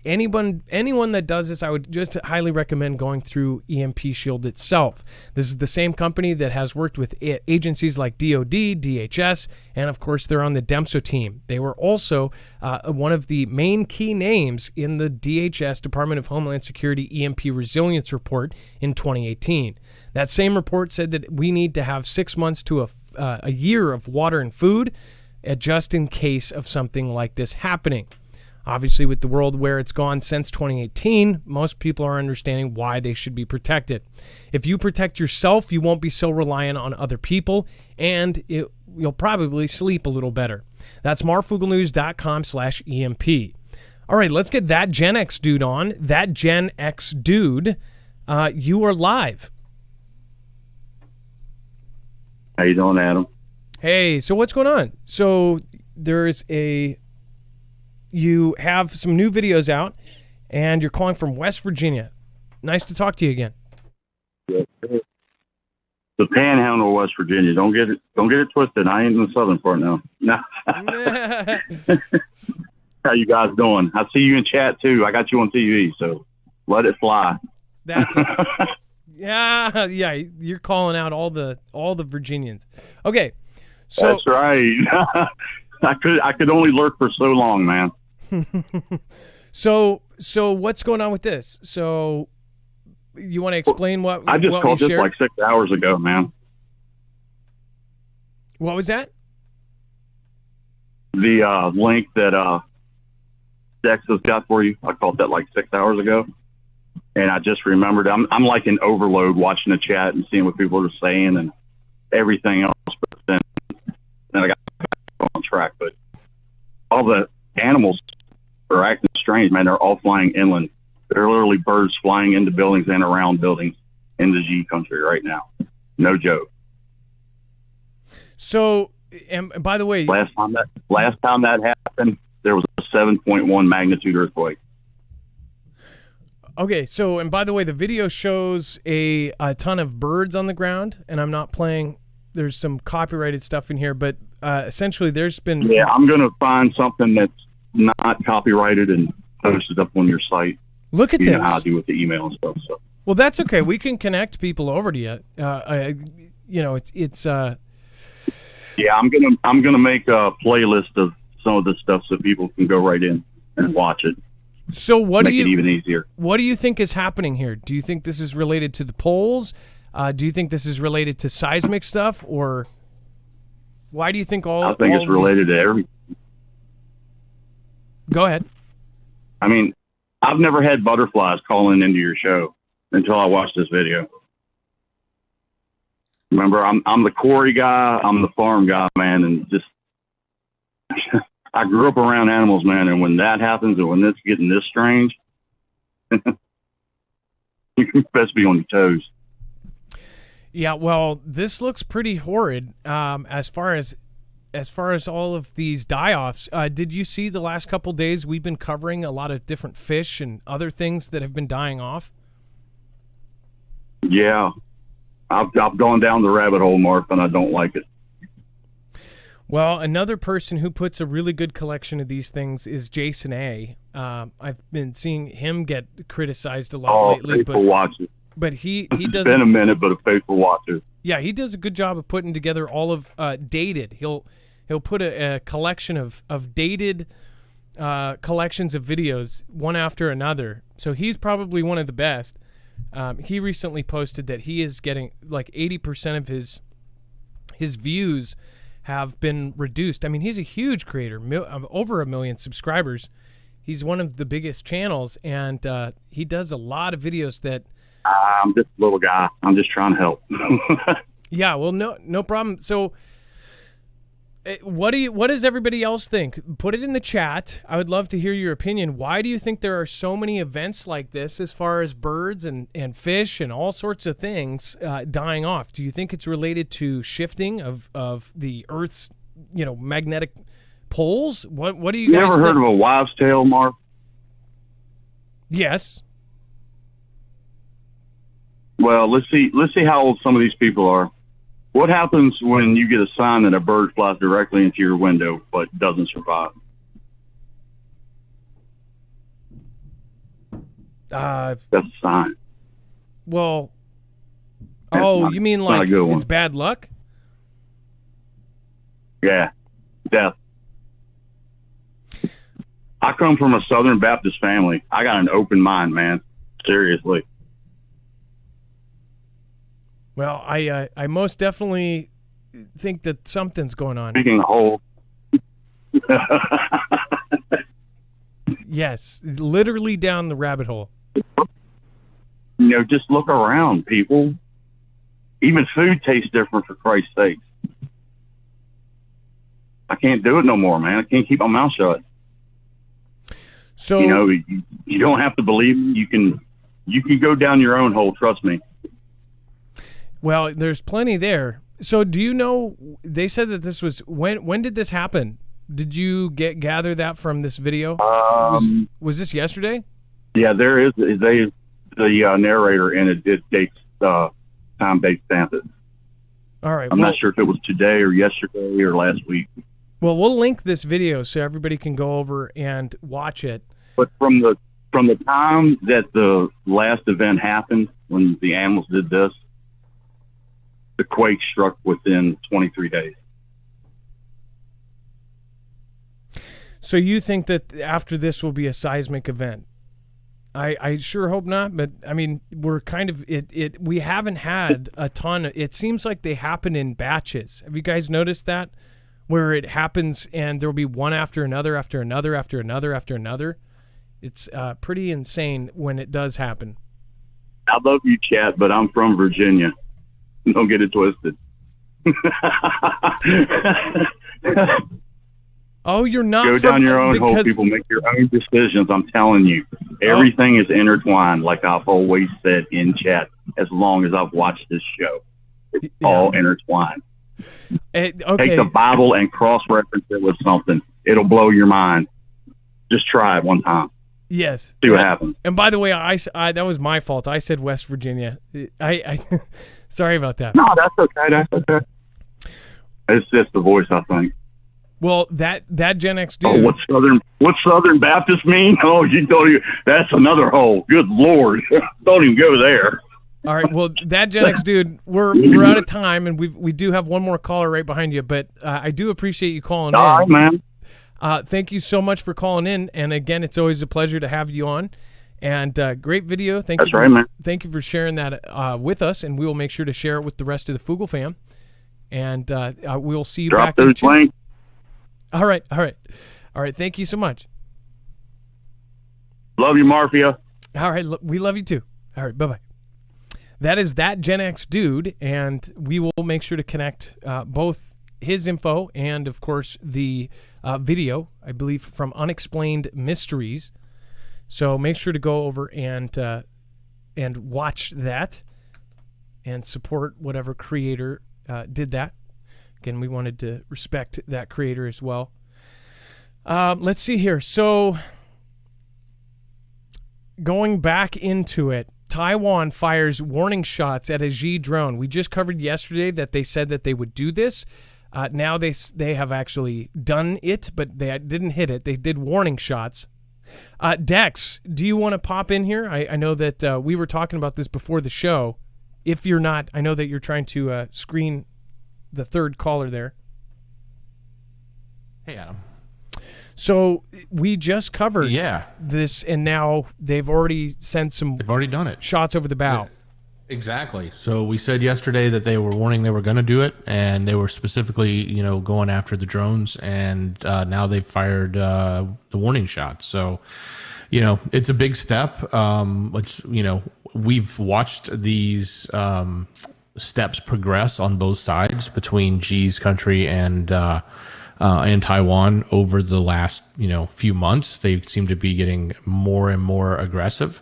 anyone that does this, I would just highly recommend going through EMP Shield itself. This is the same company that has worked with agencies like DOD, DHS, and of course they're on the DEMSO team. They were also one of the main key names in the DHS, Department of Homeland Security EMP Resilience Report in 2018. That same report said that we need to have 6 months to a year of water and food, just in case of something like this happening. Obviously, with the world where it's gone since 2018, most people are understanding why they should be protected. If you protect yourself, you won't be so reliant on other people, and you'll probably sleep a little better. That's marfooglenews.com/EMP. All right, let's get that Gen X dude on. That Gen X dude, you are live. How you doing, Adam? Hey, so what's going on? So you have some new videos out, and you're calling from West Virginia. Nice to talk to you again. Yes, sir. The Panhandle of West Virginia. Don't get it twisted. I ain't in the southern part now. No. How you guys doing? I see you in chat too. I got you on TV, so let it fly. That's it. Yeah. You're calling out all the Virginians. Okay. So, that's right. I could only lurk for so long, man. So what's going on with this? So you want to explain what I just what called this shared? like 6 hours ago, man. What was that? The link that Dex has got for you. I called that like 6 hours ago, and I just remembered. I'm like in overload watching the chat and seeing what people are saying and everything else. But then I got back on track. But all the animals are acting strange, man. They're all flying inland. They're literally birds flying into buildings and around buildings in the G country right now. No joke. So, and by the way, last time that happened, there was a 7.1 magnitude earthquake. Okay, so, and by the way, the video shows a ton of birds on the ground, and I'm not playing. There's some copyrighted stuff in here, but essentially there's been... Yeah, I'm going to find something that's not copyrighted and post it up on your site. Look at you this. You know how I do with the email and stuff. So. Well, that's okay. We can connect people over to you. It's Yeah, I'm gonna make a playlist of some of this stuff so people can go right in and watch it. So make it even easier. What do you think is happening here? Do you think this is related to the polls? Do you think this is related to seismic stuff, or why do you think all? I think it's related to everything. Go ahead. I mean, I've never had butterflies calling into your show until I watched this video. Remember, I'm the quarry guy, I'm the farm guy, man, and just I grew up around animals, man, and when that happens and when it's getting this strange, you best be on your toes. Yeah, well, this looks pretty horrid. As far as all of these die-offs, did you see the last couple days we've been covering a lot of different fish and other things that have been dying off? Yeah. I've gone down the rabbit hole, Mark, and I don't like it. Well, another person who puts a really good collection of these things is Jason A. I've been seeing him get criticized a lot lately. Faithful watcher. But he does. It's been a minute, but a faithful watcher. Yeah, he does a good job of putting together all of dated. He'll put a collection of dated collections of videos one after another. So he's probably one of the best. He recently posted that he is getting like 80% of his views have been reduced. I mean, he's a huge creator, over 1 million subscribers. He's one of the biggest channels, and he does a lot of videos that. I'm just a little guy. I'm just trying to help. Yeah, well, no problem. So, what does everybody else think? Put it in the chat. I would love to hear your opinion. Why do you think there are so many events like this, as far as birds and fish and all sorts of things dying off? Do you think it's related to shifting of the Earth's magnetic poles? What do you guys ever heard of a wives' tale, Mark? Yes. Well, let's see how old some of these people are. What happens when you get a sign that a bird flies directly into your window but doesn't survive? That's a sign. Well, you mean like it's bad luck? Yeah, death. I come from a Southern Baptist family. I got an open mind, man. Seriously. Well, I most definitely think that something's going on. Speaking of hole. Yes, literally down the rabbit hole. Just look around, people. Even food tastes different, for Christ's sake. I can't do it no more, man. I can't keep my mouth shut. So you don't have to believe me. You can go down your own hole. Trust me. Well, there's plenty there. So do you know, they said that this was, when did this happen? Did you gather that from this video? Was this yesterday? Yeah, there is the narrator, and it did time date stamp it. All right. I'm not sure if it was today or yesterday or last week. Well, we'll link this video so everybody can go over and watch it. But from the time that the last event happened, when the animals did this, the quake struck within 23 days. So you think that after this will be a seismic event? I sure hope not, but I mean, we're kind of we haven't had a ton. It seems like they happen in batches. Have you guys noticed that? Where it happens and there'll be one after another, after another, after another, after another. It's pretty insane when it does happen. I love you, chat, but I'm from Virginia. Don't get it twisted. Oh, you're not. Go down your own hole, people. Make your own decisions. I'm telling you, everything is intertwined. Like I've always said in chat, as long as I've watched this show, it's all intertwined. Okay. Take the Bible and cross-reference it with something. It'll blow your mind. Just try it one time. Yes. See what happens. And by the way, I that was my fault. I said West Virginia. I sorry about that. No, that's okay. That's okay. It's just the voice, I think. Well, that Gen X dude. Oh, what Southern Baptist mean? Oh, you don't even. That's another hole. Good Lord, don't even go there. All right. Well, that Gen X dude, we're out of time, and we do have one more caller right behind you. But I do appreciate you calling in. All right, man. Thank you so much for calling in. And again, it's always a pleasure to have you on. And great video. Thank you. Man. Thank you for sharing that with us, and we will make sure to share it with the rest of the Foogle fam. And we'll see you back in the chat. All right. Thank you so much. Love you, Marfia. All right. We love you too. All right. Bye-bye. That is that Gen X dude, and we will make sure to connect both his info and, of course, the video, I believe, from Unexplained Mysteries. So make sure to go over and watch that and support whatever creator did that. Again, we wanted to respect that creator as well. Let's see here. So going back into it, Taiwan fires warning shots at a Xi drone. We just covered yesterday that they said that they would do this. Now they have actually done it, but they didn't hit it. They did warning shots. Dex, do you want to pop in here? I know that we were talking about this before the show. If you're not, I know that you're trying to screen the third caller there. Hey, Adam. So we just covered Yeah. this, and now they've already sent some They've already done it. shots over the bow. Yeah, exactly. So we said yesterday that they were warning they were going to do it, and they were specifically, going after the drones, and now they've fired the warning shots. So, it's a big step. We've watched these steps progress on both sides between Xi's country and Taiwan over the last, few months. They seem to be getting more and more aggressive.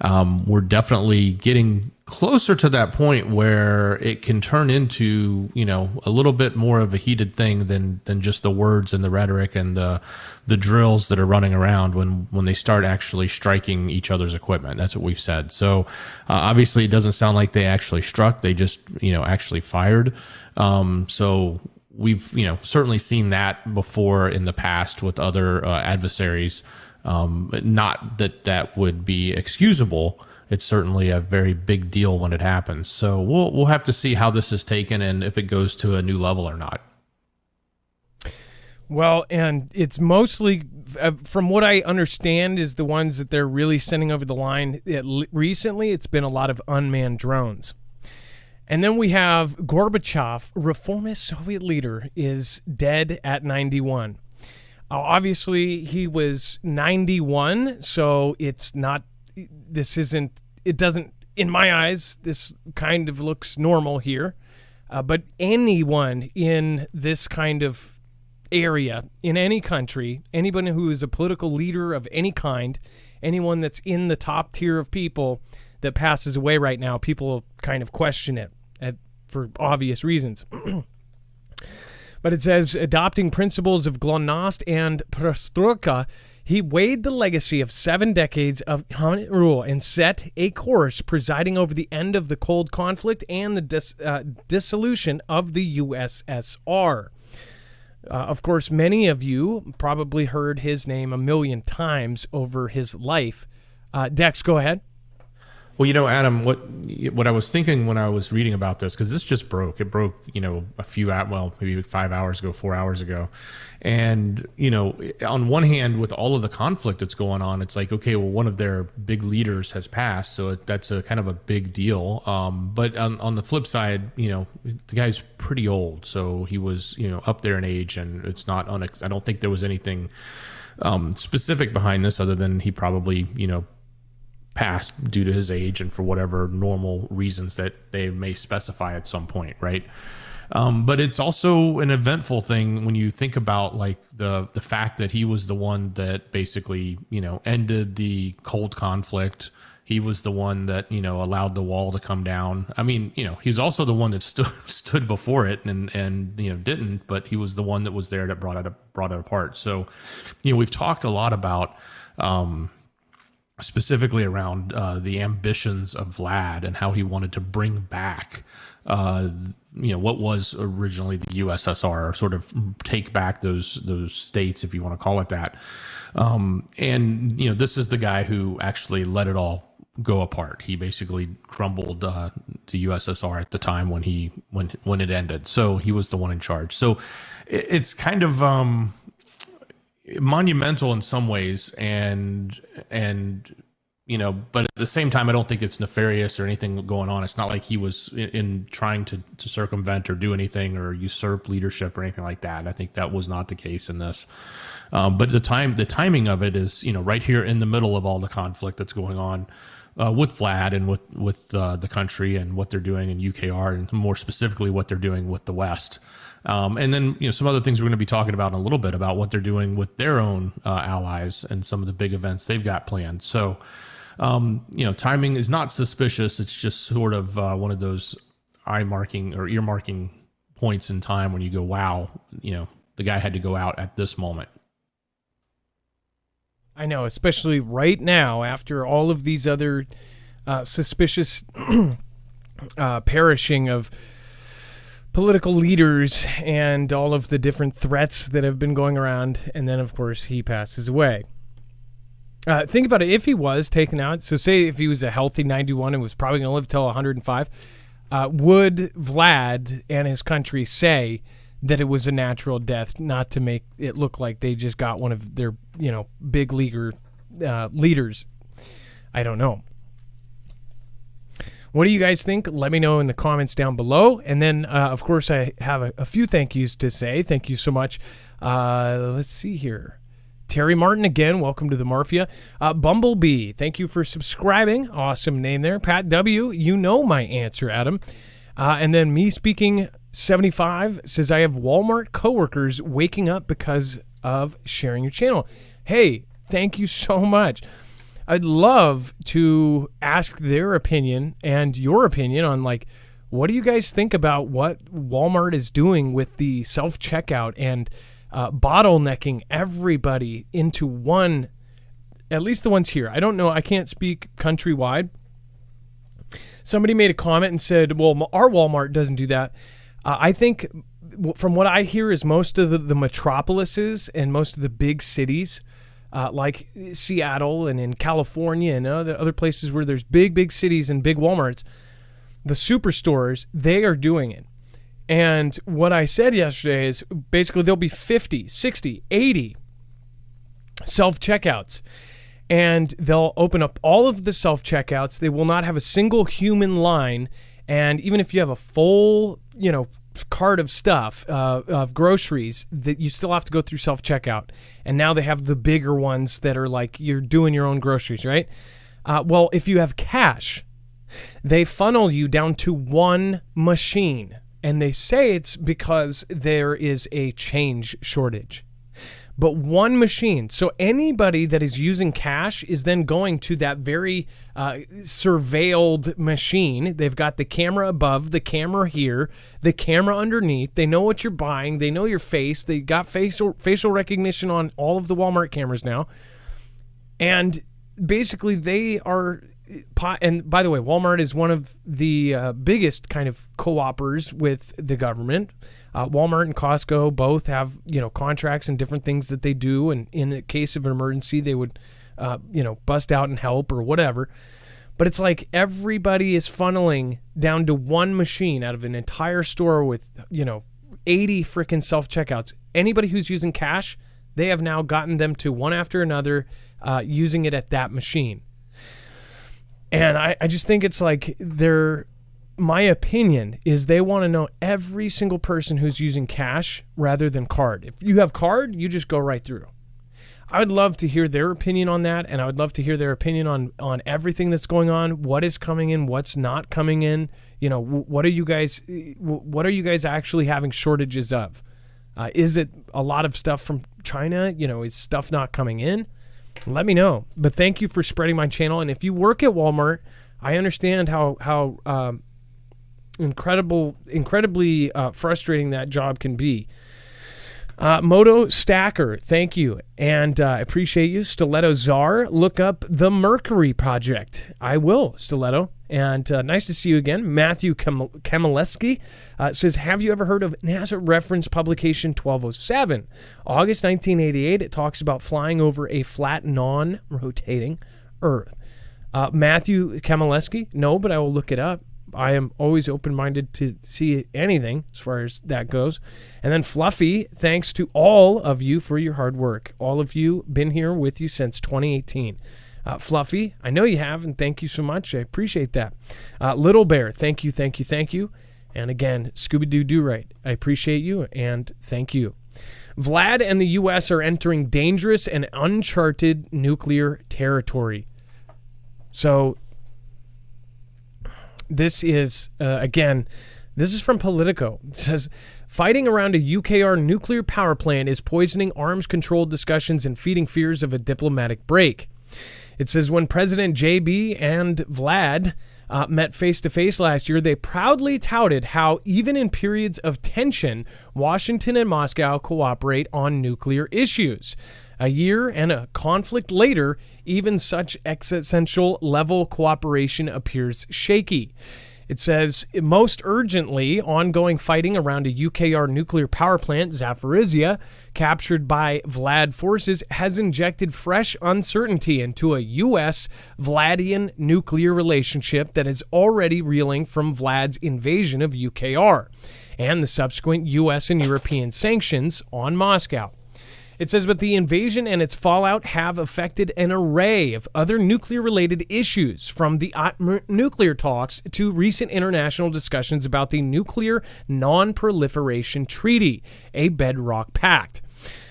We're definitely getting closer to that point where it can turn into, a little bit more of a heated thing than just the words and the rhetoric and the drills that are running around when they start actually striking each other's equipment. That's what we've said. So obviously it doesn't sound like they actually struck. They just, actually fired. So we've, certainly seen that before in the past with other adversaries. Not that would be excusable. It's certainly a very big deal when it happens. So we'll have to see how this is taken and if it goes to a new level or not. Well, and it's mostly, from what I understand, is the ones that they're really sending over the line. Recently, it's been a lot of unmanned drones. And then we have Gorbachev, reformist Soviet leader, is dead at 91. Obviously, he was 91, so it doesn't, in my eyes, this kind of looks normal here. But anyone in this kind of area, in any country, anyone who is a political leader of any kind, anyone that's in the top tier of people that passes away right now, people kind of question it for obvious reasons. But it says, adopting principles of Glasnost and Perestroika, he weighed the legacy of 7 decades of dominant rule and set a course presiding over the end of the Cold Conflict and the dissolution of the USSR. Of course, many of you probably heard his name a million times over his life. Dex, go ahead. Well, Adam, what I was thinking when I was reading about this, because this just broke. It broke, maybe 5 hours ago, 4 hours ago. And, on one hand, with all of the conflict that's going on, it's like, okay, well, one of their big leaders has passed. So that's a kind of a big deal. But on the flip side, the guy's pretty old. So he was, up there in age, and it's not, I don't think there was anything specific behind this other than he probably, passed due to his age and for whatever normal reasons that they may specify at some point, right? But it's also an eventful thing when you think about like the fact that he was the one that basically, ended the Cold Conflict. He was the one that, allowed the wall to come down. I mean, he's also the one that stood before it and didn't, but he was the one that was there that brought it apart. So, we've talked a lot about, specifically around the ambitions of Vlad and how he wanted to bring back, what was originally the USSR, or sort of take back those states, if you want to call it that. This is the guy who actually let it all go apart. He basically crumbled the USSR at the time when it ended. So he was the one in charge. So it's kind of monumental in some ways, and but at the same time, I don't think it's nefarious or anything going on. It's not like he was in trying to circumvent or do anything or usurp leadership or anything like that. I think that was not the case in this. But the timing of it is, right here in the middle of all the conflict that's going on with Vlad and with the country and what they're doing in UKR, and more specifically what they're doing with the West. And then, some other things we're going to be talking about in a little bit about what they're doing with their own allies and some of the big events they've got planned. So, timing is not suspicious. It's just sort of one of those eye marking or ear marking points in time when you go, wow, the guy had to go out at this moment. I know, especially right now after all of these other suspicious perishing of political leaders and all of the different threats that have been going around. And then, of course, he passes away. Think about it. If he was taken out, so say if he was a healthy 91 and was probably going to live till 105, would Vlad and his country say that it was a natural death, not to make it look like they just got one of their, big leaguer leaders? I don't know. What do you guys think? Let me know in the comments down below. And then, of course, I have a few thank yous to say. Thank you so much. Let's see here. Terry Martin again, welcome to the Marfia. Bumblebee, thank you for subscribing. Awesome name there. Pat W, you know my answer, Adam. And then me speaking 75 says, I have Walmart coworkers waking up because of sharing your channel. Hey, thank you so much. I'd love to ask their opinion and your opinion on, what do you guys think about what Walmart is doing with the self-checkout and bottlenecking everybody into one, at least the ones here. I don't know. I can't speak countrywide. Somebody made a comment and said, well, our Walmart doesn't do that. I think from what I hear is most of the metropolises and most of the big cities, like Seattle and in California and other places where there's big cities and big Walmarts, the superstores, they are doing it. And what I said yesterday is basically there'll be 50, 60, 80 self-checkouts. And they'll open up all of the self-checkouts. They will not have a single human line. And even if you have a full, cart of stuff, of groceries, that you still have to go through self-checkout. And now they have the bigger ones that are like you're doing your own groceries, right? Well, if you have cash, they funnel you down to one machine. And they say it's because there is a change shortage. But one machine. So anybody that is using cash is then going to that very surveilled machine. They've got the camera above, the camera here, the camera underneath. They know what you're buying. They know your face. They got facial recognition on all of the Walmart cameras now. And basically they are... And by the way, Walmart is one of the biggest kind of co-opers with the government. Walmart and Costco both have, contracts and different things that they do. And in the case of an emergency, they would, bust out and help or whatever. But it's like everybody is funneling down to one machine out of an entire store with, 80 freaking self-checkouts. Anybody who's using cash, they have now gotten them to one after another using it at that machine. And I just think it's like my opinion is they want to know every single person who's using cash rather than card. If you have card, you just go right through. I would love to hear their opinion on that, and I would love to hear their opinion on everything that's going on, what is coming in, what's not coming in. What are you guys actually having shortages of? Is it a lot of stuff from China? Is stuff not coming in? Let me know. But thank you for spreading my channel. And if you work at Walmart, I understand how incredibly frustrating that job can be. Moto Stacker, thank you. And I appreciate you. Stiletto Czar, look up the Mercury Project. I will, Stiletto. And nice to see you again. Matthew Kamaleski says, have you ever heard of NASA reference publication 1207? August 1988, it talks about flying over a flat, non-rotating Earth. Matthew Kamaleski, no, but I will look it up. I am always open-minded to see anything as far as that goes. And then Fluffy, thanks to all of you for your hard work. All of you, been here with you since 2018. Fluffy, I know you have, and thank you so much. I appreciate that. Little Bear, thank you. And again, Scooby-Doo-Do-Right, I appreciate you, and thank you. Vlad and the U.S. are entering dangerous and uncharted nuclear territory. So this is, again, this is from Politico. It says, fighting around a UKR nuclear power plant is poisoning arms control discussions and feeding fears of a diplomatic break. It says, when President JB and Vlad met face-to-face last year, they proudly touted how even in periods of tension, Washington and Moscow cooperate on nuclear issues. A year and a conflict later, even such existential level cooperation appears shaky. It says, most urgently, ongoing fighting around a UKR nuclear power plant, Zaporizhia, captured by Vlad forces, has injected fresh uncertainty into a U.S.-Vladian nuclear relationship that is already reeling from Vlad's invasion of UKR and the subsequent U.S. and European sanctions on Moscow. It says, but the invasion and its fallout have affected an array of other nuclear-related issues, from the nuclear talks to recent international discussions about the Nuclear Non-Proliferation Treaty, a bedrock pact.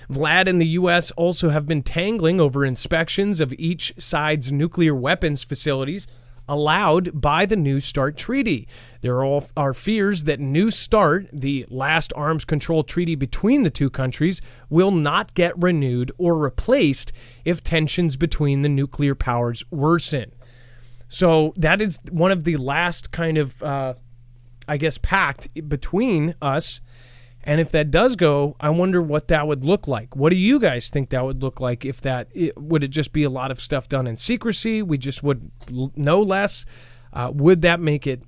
Vlad and the U.S. also have been tangling over inspections of each side's nuclear weapons facilities allowed by the New START Treaty. There are fears that New START, the last arms control treaty between the two countries, will not get renewed or replaced if tensions between the nuclear powers worsen. So that is one of the last kind of, pact between us. And if that does go, I wonder what that would look like. What do you guys think that would look like? Would it just be a lot of stuff done in secrecy? We just would know less? Would that make it,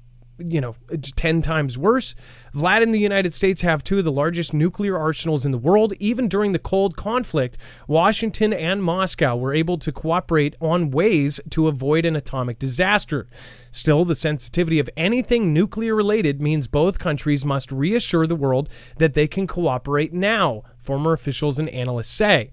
10 times worse? Vlad and the United States have two of the largest nuclear arsenals in the world. Even during the cold conflict, Washington and Moscow were able to cooperate on ways to avoid an atomic disaster. Still, the sensitivity of anything nuclear related means both countries must reassure the world that they can cooperate now, former officials and analysts say.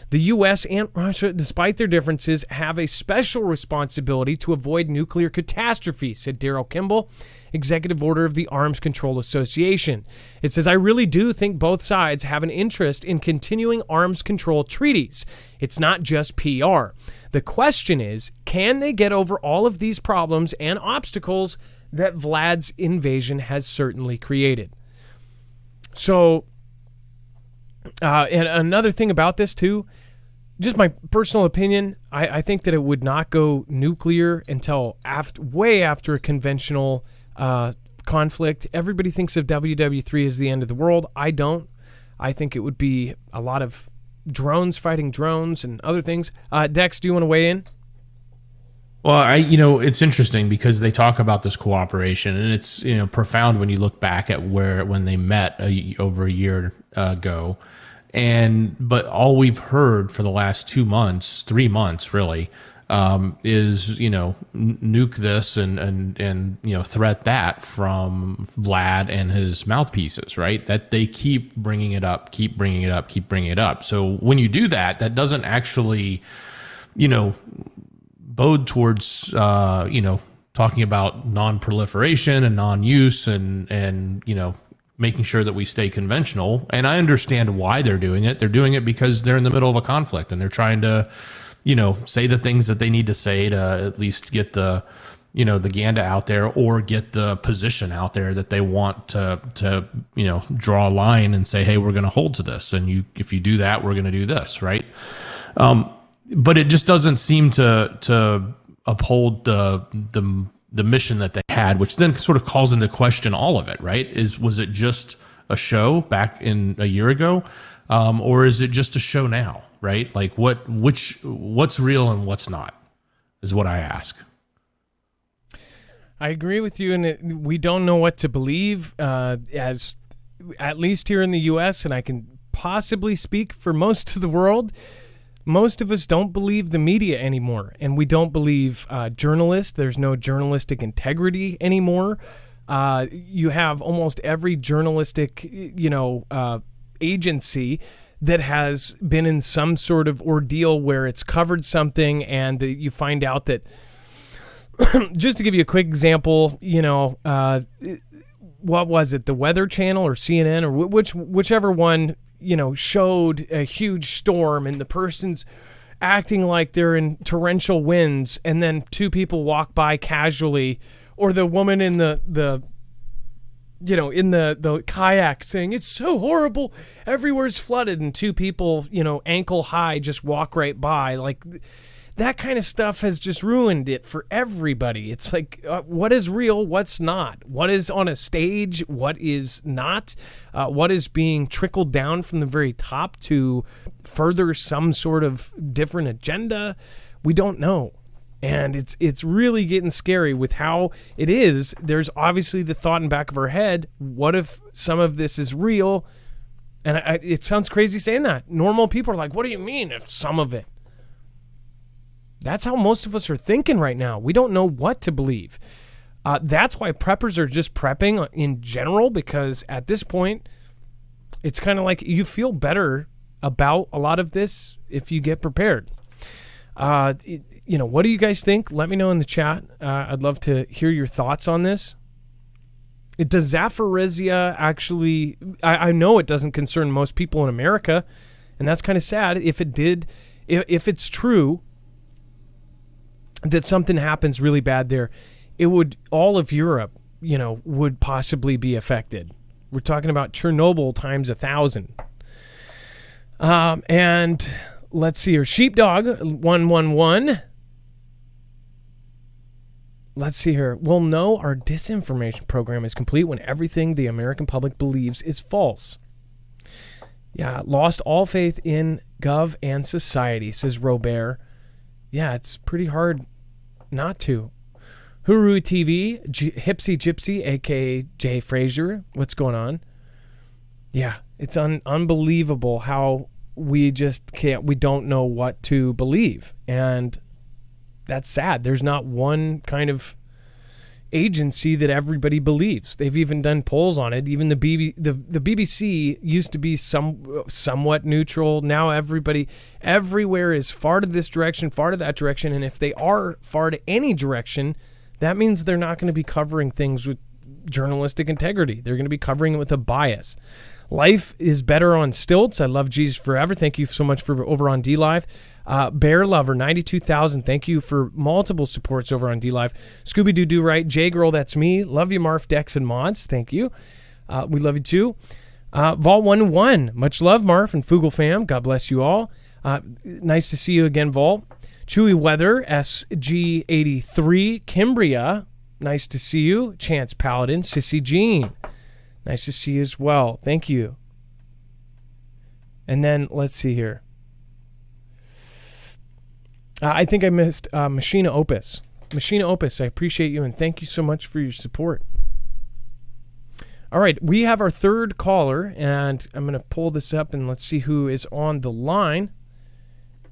The U.S. and Russia, despite their differences, have a special responsibility to avoid nuclear catastrophe, said Daryl Kimball, executive order of the Arms Control Association. It says, I really do think both sides have an interest in continuing arms control treaties. It's not just PR. The question is, can they get over all of these problems and obstacles that Vlad's invasion has certainly created? So, and another thing about this too, just my personal opinion, I think that it would not go nuclear until way after a conventional conflict. Everybody thinks of WW3 as the end of the world. I don't. I think it would be a lot of drones fighting drones and other things. Dex, do you want to weigh in? Well, it's interesting because they talk about this cooperation, and it's, profound when you look back at when they met over a year ago. But all we've heard for the last 2 months, 3 months really, is, nuke this and threat that from Vlad and his mouthpieces, right? That they keep bringing it up. So when you do that, that doesn't actually, bode towards, talking about non-proliferation and non-use and making sure that we stay conventional. And I understand why they're doing it. They're doing it because they're in the middle of a conflict and they're trying to, say the things that they need to say to at least get the, the Ganda out there or get the position out there that they want to draw a line and say, hey, we're going to hold to this. And if you do that, we're going to do this. Right. But it just doesn't seem to uphold the mission that they had, which then sort of calls into question all of it, right? Was it just a show back in a year ago, or is it just a show now, right? Like what's real and what's not is what I ask. I agree with you, and we don't know what to believe, as at least here in the U.S., and I can possibly speak for most of the world. Most of us don't believe the media anymore, and we don't believe journalists. There's no journalistic integrity anymore. You have almost every journalistic, agency that has been in some sort of ordeal where it's covered something, and you find out that. Just to give you a quick example, what was it? The Weather Channel or CNN or whichever one. Showed a huge storm and the person's acting like they're in torrential winds, and then two people walk by casually, or the woman in the kayak saying it's so horrible, everywhere's flooded, and two people, ankle high just walk right by. Like that kind of stuff has just ruined it for everybody. It's like, what is real? What's not? What is on a stage? What is not? What is being trickled down from the very top to further some sort of different agenda? We don't know. And it's really getting scary with how it is. There's obviously the thought in the back of our head, what if some of this is real? And it sounds crazy saying that. Normal people are like, what do you mean it's some of it? That's how most of us are thinking right now. We don't know what to believe. That's why preppers are just prepping in general, because at this point, it's kind of like you feel better about a lot of this if you get prepared. What do you guys think? Let me know in the chat. I'd love to hear your thoughts on this. Does Zaporizhia actually... I know it doesn't concern most people in America, and that's kind of sad. If it did, if it's true that something happens really bad there, it would, all of Europe, would possibly be affected. We're talking about Chernobyl times 1,000. And let's see here. Sheepdog 111. Let's see here. We'll know our disinformation program is complete when everything the American public believes is false. Yeah, lost all faith in Gov and society, says Robert. Yeah, it's pretty hard not to. Huru TV, Hipsy Gypsy, a.k.a. Jay Frazier. What's going on? Yeah, it's unbelievable how we just can't, we don't know what to believe. And that's sad. There's not one kind of agency that everybody believes. They've even done polls on it. Even the BBC used to be somewhat neutral. Now everywhere is far to this direction, far to that direction. And if they are far to any direction, that means they're not going to be covering things with journalistic integrity. They're going to be covering it with a bias. Life is better on stilts. I love Jesus Forever. Thank you so much for over on DLive. Bear Lover 92,000. Thank you for multiple supports over on DLive. Scooby Doo Do Right. J Girl, that's me. Love you, Marf, Dex, and Mods. Thank you. We love you too. Vol 1-1. Much love, Marf and Foogle fam. God bless you all. Nice to see you again, Vol. Chewy Weather SG83. Kimbria. Nice to see you. Chance Paladin. Sissy Jean. Nice to see you as well. Thank you. And then let's see here. I think I missed Machina Opus. Machina Opus, I appreciate you and thank you so much for your support. All right, we have our third caller, and I'm going to pull this up and let's see who is on the line.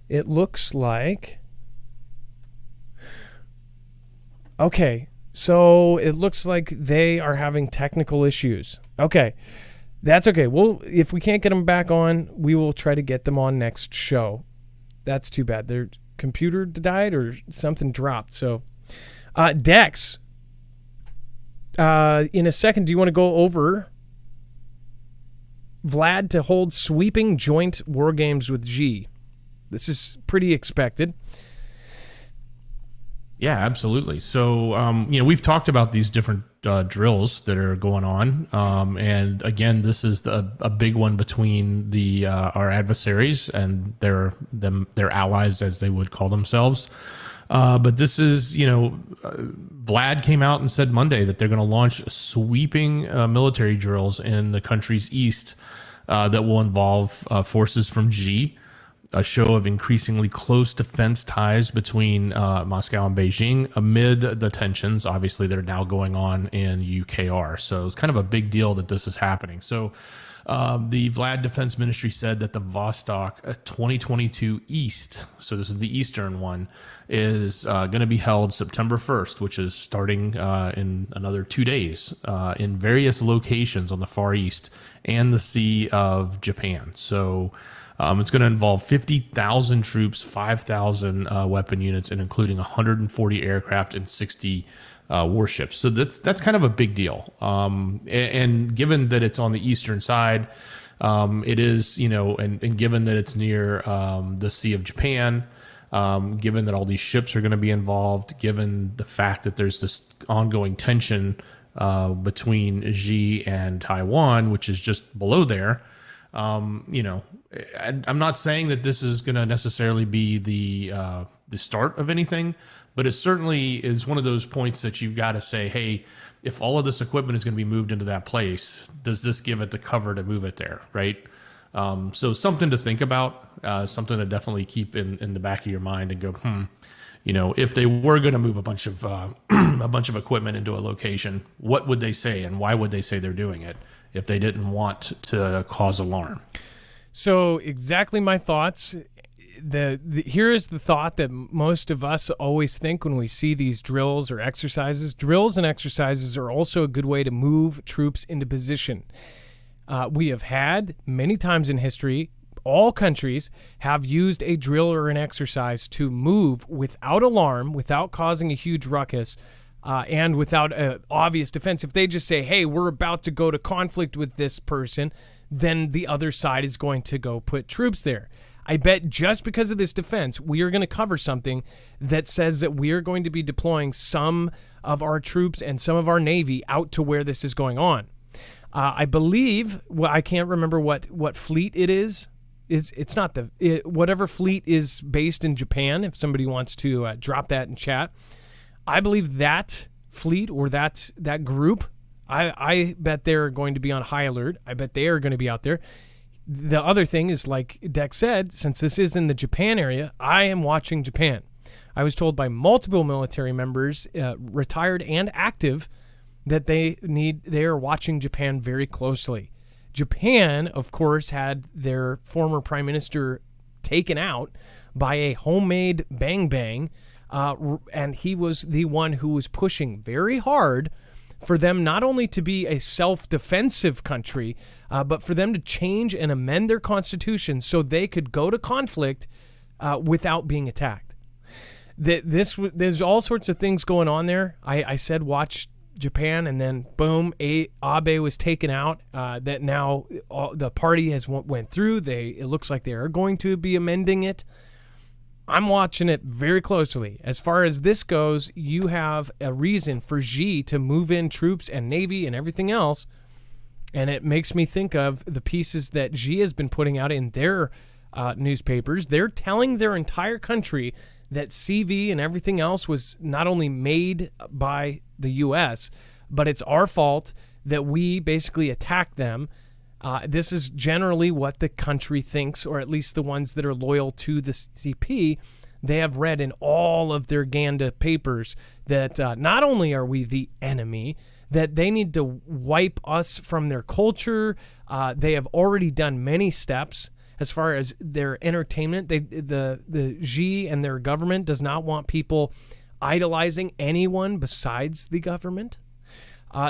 It looks like... Okay, so it looks like they are having technical issues. Okay, that's okay. Well, if we can't get them back on, we will try to get them on next show. That's too bad. Their computer died or something dropped. So, Dex, in a second, do you want to go over Vlad to hold sweeping joint war games with G? This is pretty expected. Yeah, absolutely. So, we've talked about these different drills that are going on. And again, this is a big one between our adversaries and their allies, as they would call themselves. But this is, Vlad came out and said Monday that they're going to launch sweeping military drills in the country's east that will involve forces from G. A show of increasingly close defense ties between Moscow and Beijing amid the tensions, obviously, that are now going on in UKR. So it's kind of a big deal that this is happening. So the Vlad Defense Ministry said that the Vostok 2022 East, so this is the Eastern one, is going to be held September 1st, which is starting in another 2 days in various locations on the Far East and the Sea of Japan. So... it's going to involve 50,000 troops, 5,000 weapon units, and including 140 aircraft and 60 warships. So that's kind of a big deal. And given that it's on the eastern side, it is, and given that it's near the Sea of Japan, given that all these ships are going to be involved, given the fact that there's this ongoing tension between Xi and Taiwan, which is just below there, I'm not saying that this is going to necessarily be the the start of anything, but it certainly is one of those points that you've got to say, hey, if all of this equipment is going to be moved into that place, does this give it the cover to move it there, right? So something to think about, something to definitely keep in the back of your mind and go, if they were going to move a bunch of equipment into a location, what would they say and why would they say they're doing it if they didn't want to cause alarm? So exactly my thoughts. Here is the thought that most of us always think when we see these drills or exercises. Drills and exercises are also a good way to move troops into position. We have had many times in history, all countries have used a drill or an exercise to move without alarm, without causing a huge ruckus, and without an obvious defense. If they just say, hey, we're about to go to conflict with this person, then the other side is going to go put troops there. I bet just because of this defense, we are going to cover something that says that we are going to be deploying some of our troops and some of our Navy out to where this is going on. I believe, I can't remember what fleet it is. It's not whatever fleet is based in Japan. If somebody wants to drop that in chat, I believe that fleet or that group, I bet they're going to be on high alert. I bet they are going to be out there. The other thing is, like Dex said, since this is in the Japan area, I am watching Japan. I was told by multiple military members, retired and active, that they are watching Japan very closely. Japan, of course, had their former prime minister taken out by a homemade bang, and he was the one who was pushing very hard for them not only to be a self-defensive country, but for them to change and amend their constitution so they could go to conflict without being attacked. There's all sorts of things going on there. I said watch Japan, and then boom, Abe was taken out. That now the party has went through. It looks like they are going to be amending it. I'm watching it very closely. As far as this goes, you have a reason for Xi to move in troops and Navy and everything else, and it makes me think of the pieces that Xi has been putting out in their newspapers. They're telling their entire country that CV and everything else was not only made by the U.S., but it's our fault that we basically attacked them. This is generally what the country thinks, or at least the ones that are loyal to the CP. They have read in all of their Ganda papers that not only are we the enemy, that they need to wipe us from their culture. They have already done many steps as far as their entertainment. The Xi and their government does not want people idolizing anyone besides the government.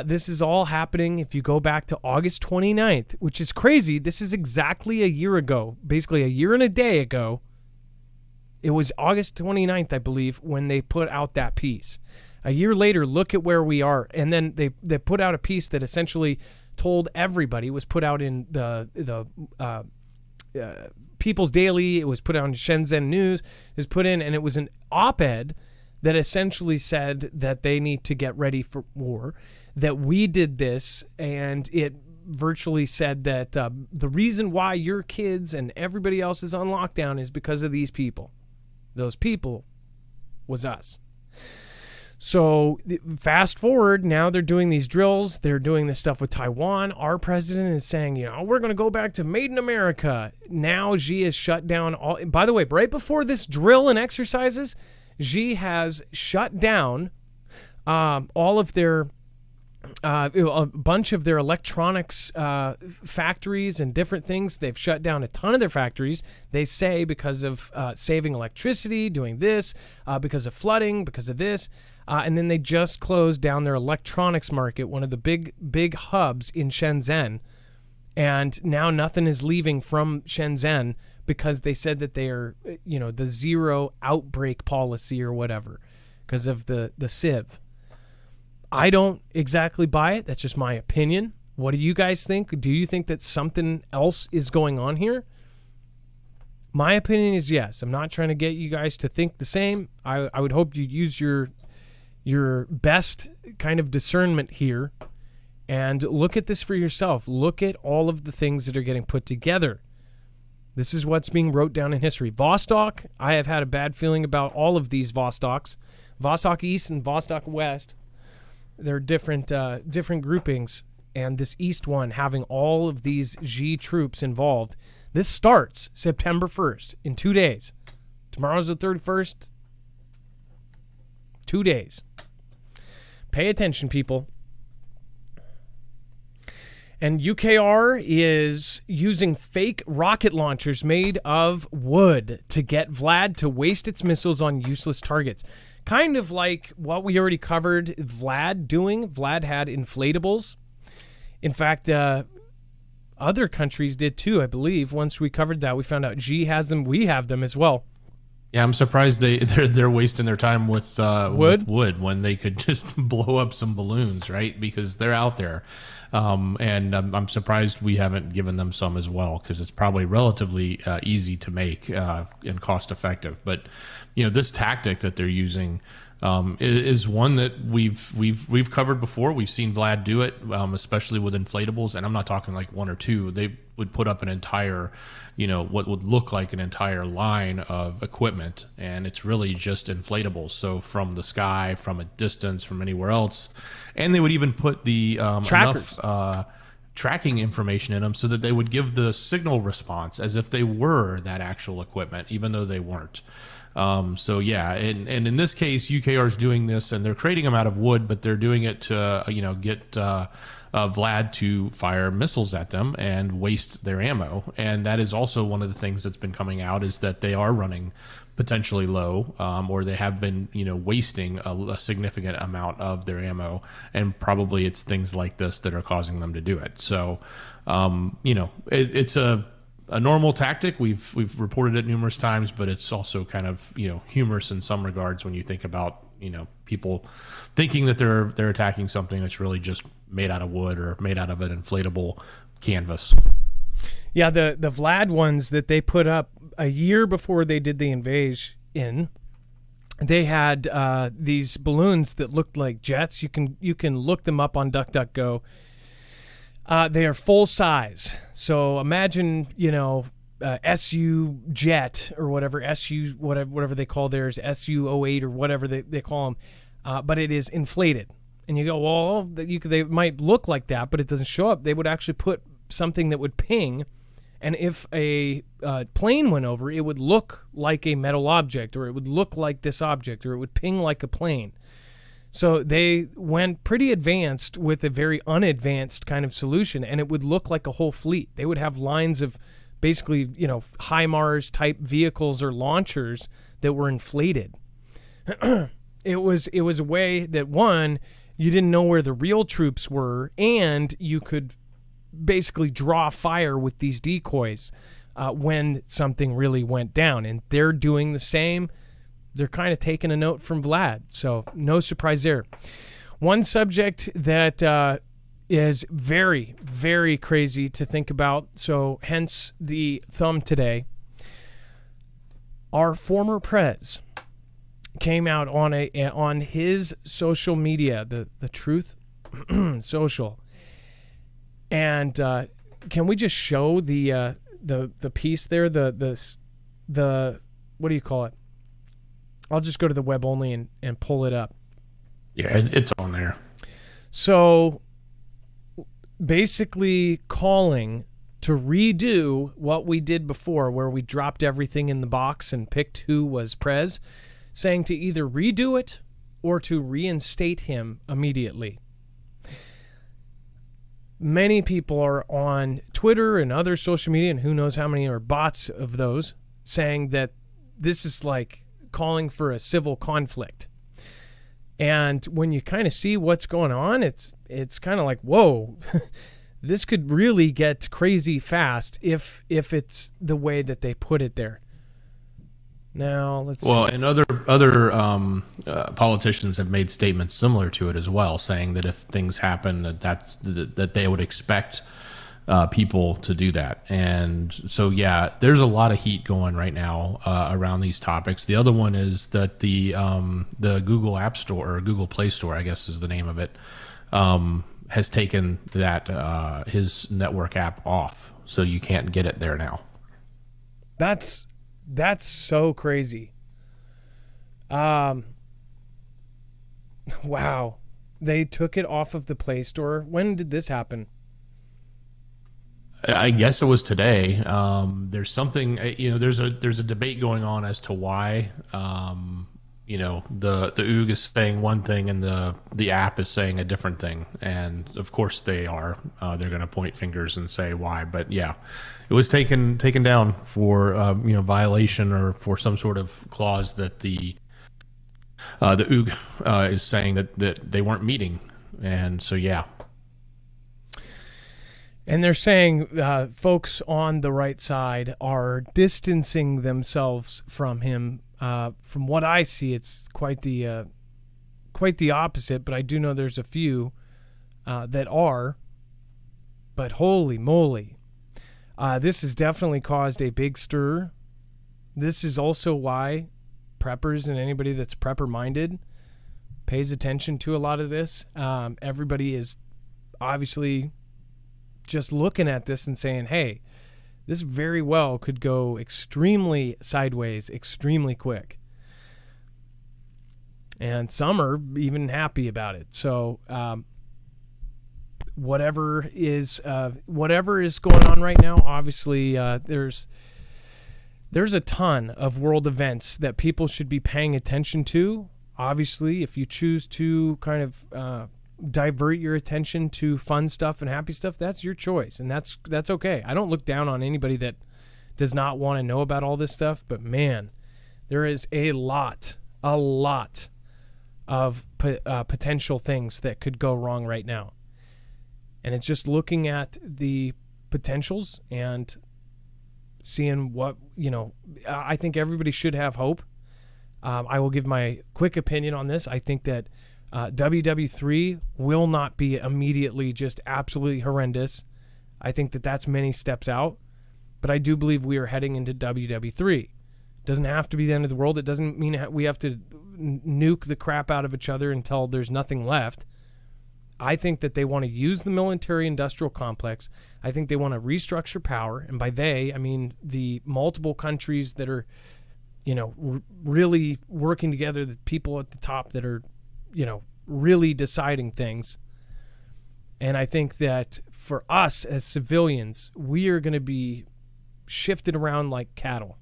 This is all happening if you go back to August 29th, which is crazy. This is exactly a year ago, basically a year and a day ago. It was August 29th, I believe, when they put out that piece. A year later, look at where we are. And then they put out a piece that essentially told everybody. It was put out in the People's Daily. It was put out in Shenzhen News. It was put in, and it was an op-ed that essentially said that they need to get ready for war, that we did this, and it virtually said that the reason why your kids and everybody else is on lockdown is because of these people. Those people was us. So fast forward, now they're doing these drills. They're doing this stuff with Taiwan. Our president is saying, we're going to go back to Made in America. Now Xi has shut down all. By the way, right before this drill and exercises, Xi has shut down all of their, a bunch of their electronics factories and different things. They've shut down a ton of their factories, they say, because of saving electricity, doing this, because of flooding, because of this. And then they just closed down their electronics market, one of the big hubs in Shenzhen. And now nothing is leaving from Shenzhen because they said that they are, the zero outbreak policy or whatever, because of the civ. I don't exactly buy it. That's just my opinion. What do you guys think? Do you think that something else is going on here? My opinion is yes. I'm not trying to get you guys to think the same. I would hope you use your best kind of discernment here and look at this for yourself. Look at all of the things that are getting put together. This is what's being wrote down in history. Vostok, I have had a bad feeling about all of these Vostoks. Vostok East and Vostok West, they're different groupings. And this East one having all of these G troops involved. This starts September 1st in 2 days. Tomorrow's the 31st. 2 days. Pay attention, people. And UKR is using fake rocket launchers made of wood to get Vlad to waste its missiles on useless targets. Kind of like what we already covered Vlad doing. Vlad had inflatables. In fact, other countries did too, I believe. Once we covered that, we found out G has them. We have them as well. Yeah, I'm surprised they're wasting their time with wood when they could just blow up some balloons, right? Because they're out there, and I'm surprised we haven't given them some as well, because it's probably relatively easy to make and cost effective. But this tactic that they're using is one that we've covered before. We've seen Vlad do it, especially with inflatables, and I'm not talking like one or two. They would put up an entire, what would look like an entire line of equipment, and it's really just inflatables. So from the sky, from a distance, from anywhere else, and they would even put the enough tracking information in them so that they would give the signal response as if they were that actual equipment, even though they weren't. So yeah, and in this case, UKR is doing this, and they're creating them out of wood, but they're doing it to get Vlad to fire missiles at them and waste their ammo. And that is also one of the things that's been coming out, is that they are running potentially low, or they have been wasting a significant amount of their ammo, and probably it's things like this that are causing them to do it. So it's a normal tactic. We've reported it numerous times, but it's also kind of humorous in some regards when you think about people thinking that they're attacking something that's really just made out of wood or made out of an inflatable canvas. Yeah, the Vlad ones that they put up a year before they did the invasion, they had these balloons that looked like jets. You can look them up on DuckDuckGo. They are full size. So imagine, SU jet or whatever, SU, whatever they call theirs, SU-08 or whatever they call them. But it is inflated. And you go, well, they might look like that, but it doesn't show up. They would actually put something that would ping. And if a plane went over, it would look like a metal object, or it would look like this object, or it would ping like a plane. So they went pretty advanced with a very unadvanced kind of solution, and it would look like a whole fleet. They would have lines of basically, HIMARS type vehicles or launchers that were inflated. It was a way that, one, you didn't know where the real troops were, and you could basically draw fire with these decoys when something really went down. And they're doing the same. They're kind of taking a note from Vlad, so no surprise there. One subject that is very, very crazy to think about, so hence the thumb today. Our former prez came out on his social media, the Truth Social, and can we just show the piece there, the what do you call it? I'll just go to the web only and pull it up. Yeah, it's on there. So basically calling to redo what we did before, where we dropped everything in the box and picked who was prez, saying to either redo it or to reinstate him immediately. Many people are on Twitter and other social media, and who knows how many are bots of those, saying that this is like calling for a civil conflict. And when you kind of see what's going on, it's kind of like, whoa, this could really get crazy fast if it's the way that they put it there. Now let's see. And other politicians have made statements similar to it as well, saying that if things happen, that they would expect people to do that. And so, yeah, there's a lot of heat going right now around these topics. The other one is that the Google App Store, or Google Play Store, I guess is the name of it, has taken that his network app off, so you can't get it there now. That's so crazy. Wow. They took it off of the Play Store. When did this happen? I guess it was today. There's something, there's a debate going on as to why, the OOG is saying one thing and the app is saying a different thing. And of course they're going to point fingers and say why, but yeah, it was taken down for, violation or for some sort of clause that the OOG is saying that they weren't meeting. And so, yeah. And they're saying folks on the right side are distancing themselves from him. From what I see, it's quite the opposite. But I do know there's a few that are. But holy moly, this has definitely caused a big stir. This is also why preppers and anybody that's prepper-minded pays attention to a lot of this. Everybody is obviously just looking at this and saying, hey, this very well could go extremely sideways, extremely quick. And some are even happy about it. So whatever is going on right now, obviously there's a ton of world events that people should be paying attention to. Obviously, if you choose to kind of divert your attention to fun stuff and happy stuff, that's your choice, and that's okay. I don't look down on anybody that does not want to know about all this stuff, but man, there is a lot of potential things that could go wrong right now. And it's just looking at the potentials and seeing what, I think everybody should have hope. I will give my quick opinion on this. I think that WW3 will not be immediately just absolutely horrendous. I think that that's many steps out, but I do believe we are heading into WW3. It doesn't have to be the end of the world. It doesn't mean we have to nuke the crap out of each other until there's nothing left. I think that they want to use the military-industrial complex. I think they want to restructure power, and by they, I mean the multiple countries that are, really working together, the people at the top that are, really deciding things. And I think that for us as civilians, we are going to be shifted around like cattle.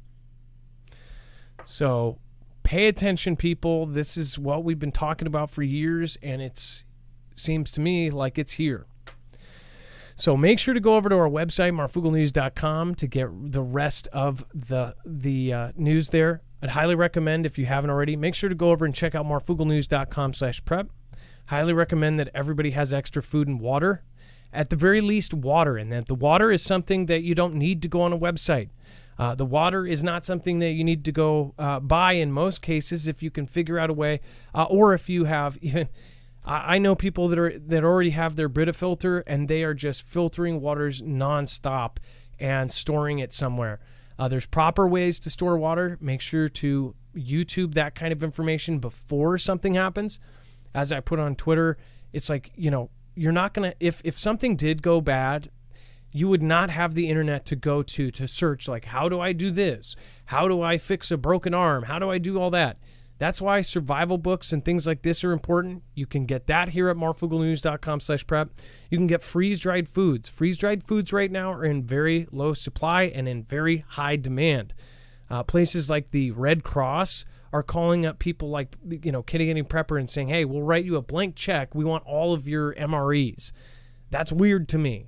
So pay attention, people. This is what we've been talking about for years, and it seems to me like it's here. So make sure to go over to our website, marfooglenews.com, to get the rest of the news there. I'd highly recommend, if you haven't already, make sure to go over and check out marfooglenews.com/prep. Highly recommend that everybody has extra food and water. At the very least, water. And that the water is something that you don't need to go on a website. The water is not something that you need to go buy in most cases if you can figure out a way. Or if you have even... I know people that already have their Brita filter, and they are just filtering waters nonstop and storing it somewhere. There's proper ways to store water. Make sure to YouTube that kind of information before something happens. As I put on Twitter, it's like, you're not going to, if something did go bad, you would not have the internet to go to search, like, how do I do this? How do I fix a broken arm? How do I do all that? That's why survival books and things like this are important. You can get that here at marfooglenews.com/prep. You can get freeze-dried foods. Freeze-dried foods right now are in very low supply and in very high demand. Places like the Red Cross are calling up people like, Kitty Getting Prepper and saying, hey, we'll write you a blank check. We want all of your MREs. That's weird to me.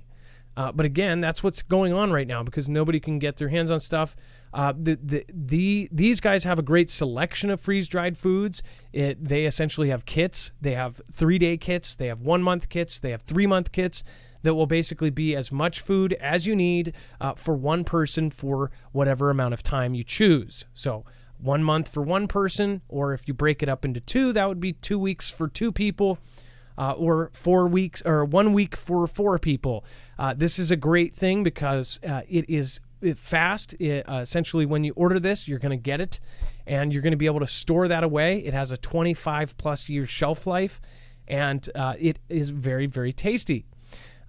But again, that's what's going on right now because nobody can get their hands on stuff. These guys have a great selection of freeze-dried foods. They essentially have kits. They have 3-day kits. They have 1-month kits. They have 3-month kits that will basically be as much food as you need for one person for whatever amount of time you choose. So 1 month for one person, or if you break it up into 2, that would be 2 weeks for 2 people. Or 4 weeks, or 1 week for 4 people. This is a great thing because it is fast. Essentially, when you order this, you're going to get it, and you're going to be able to store that away. It has a 25-plus year shelf life, and it is very, very tasty.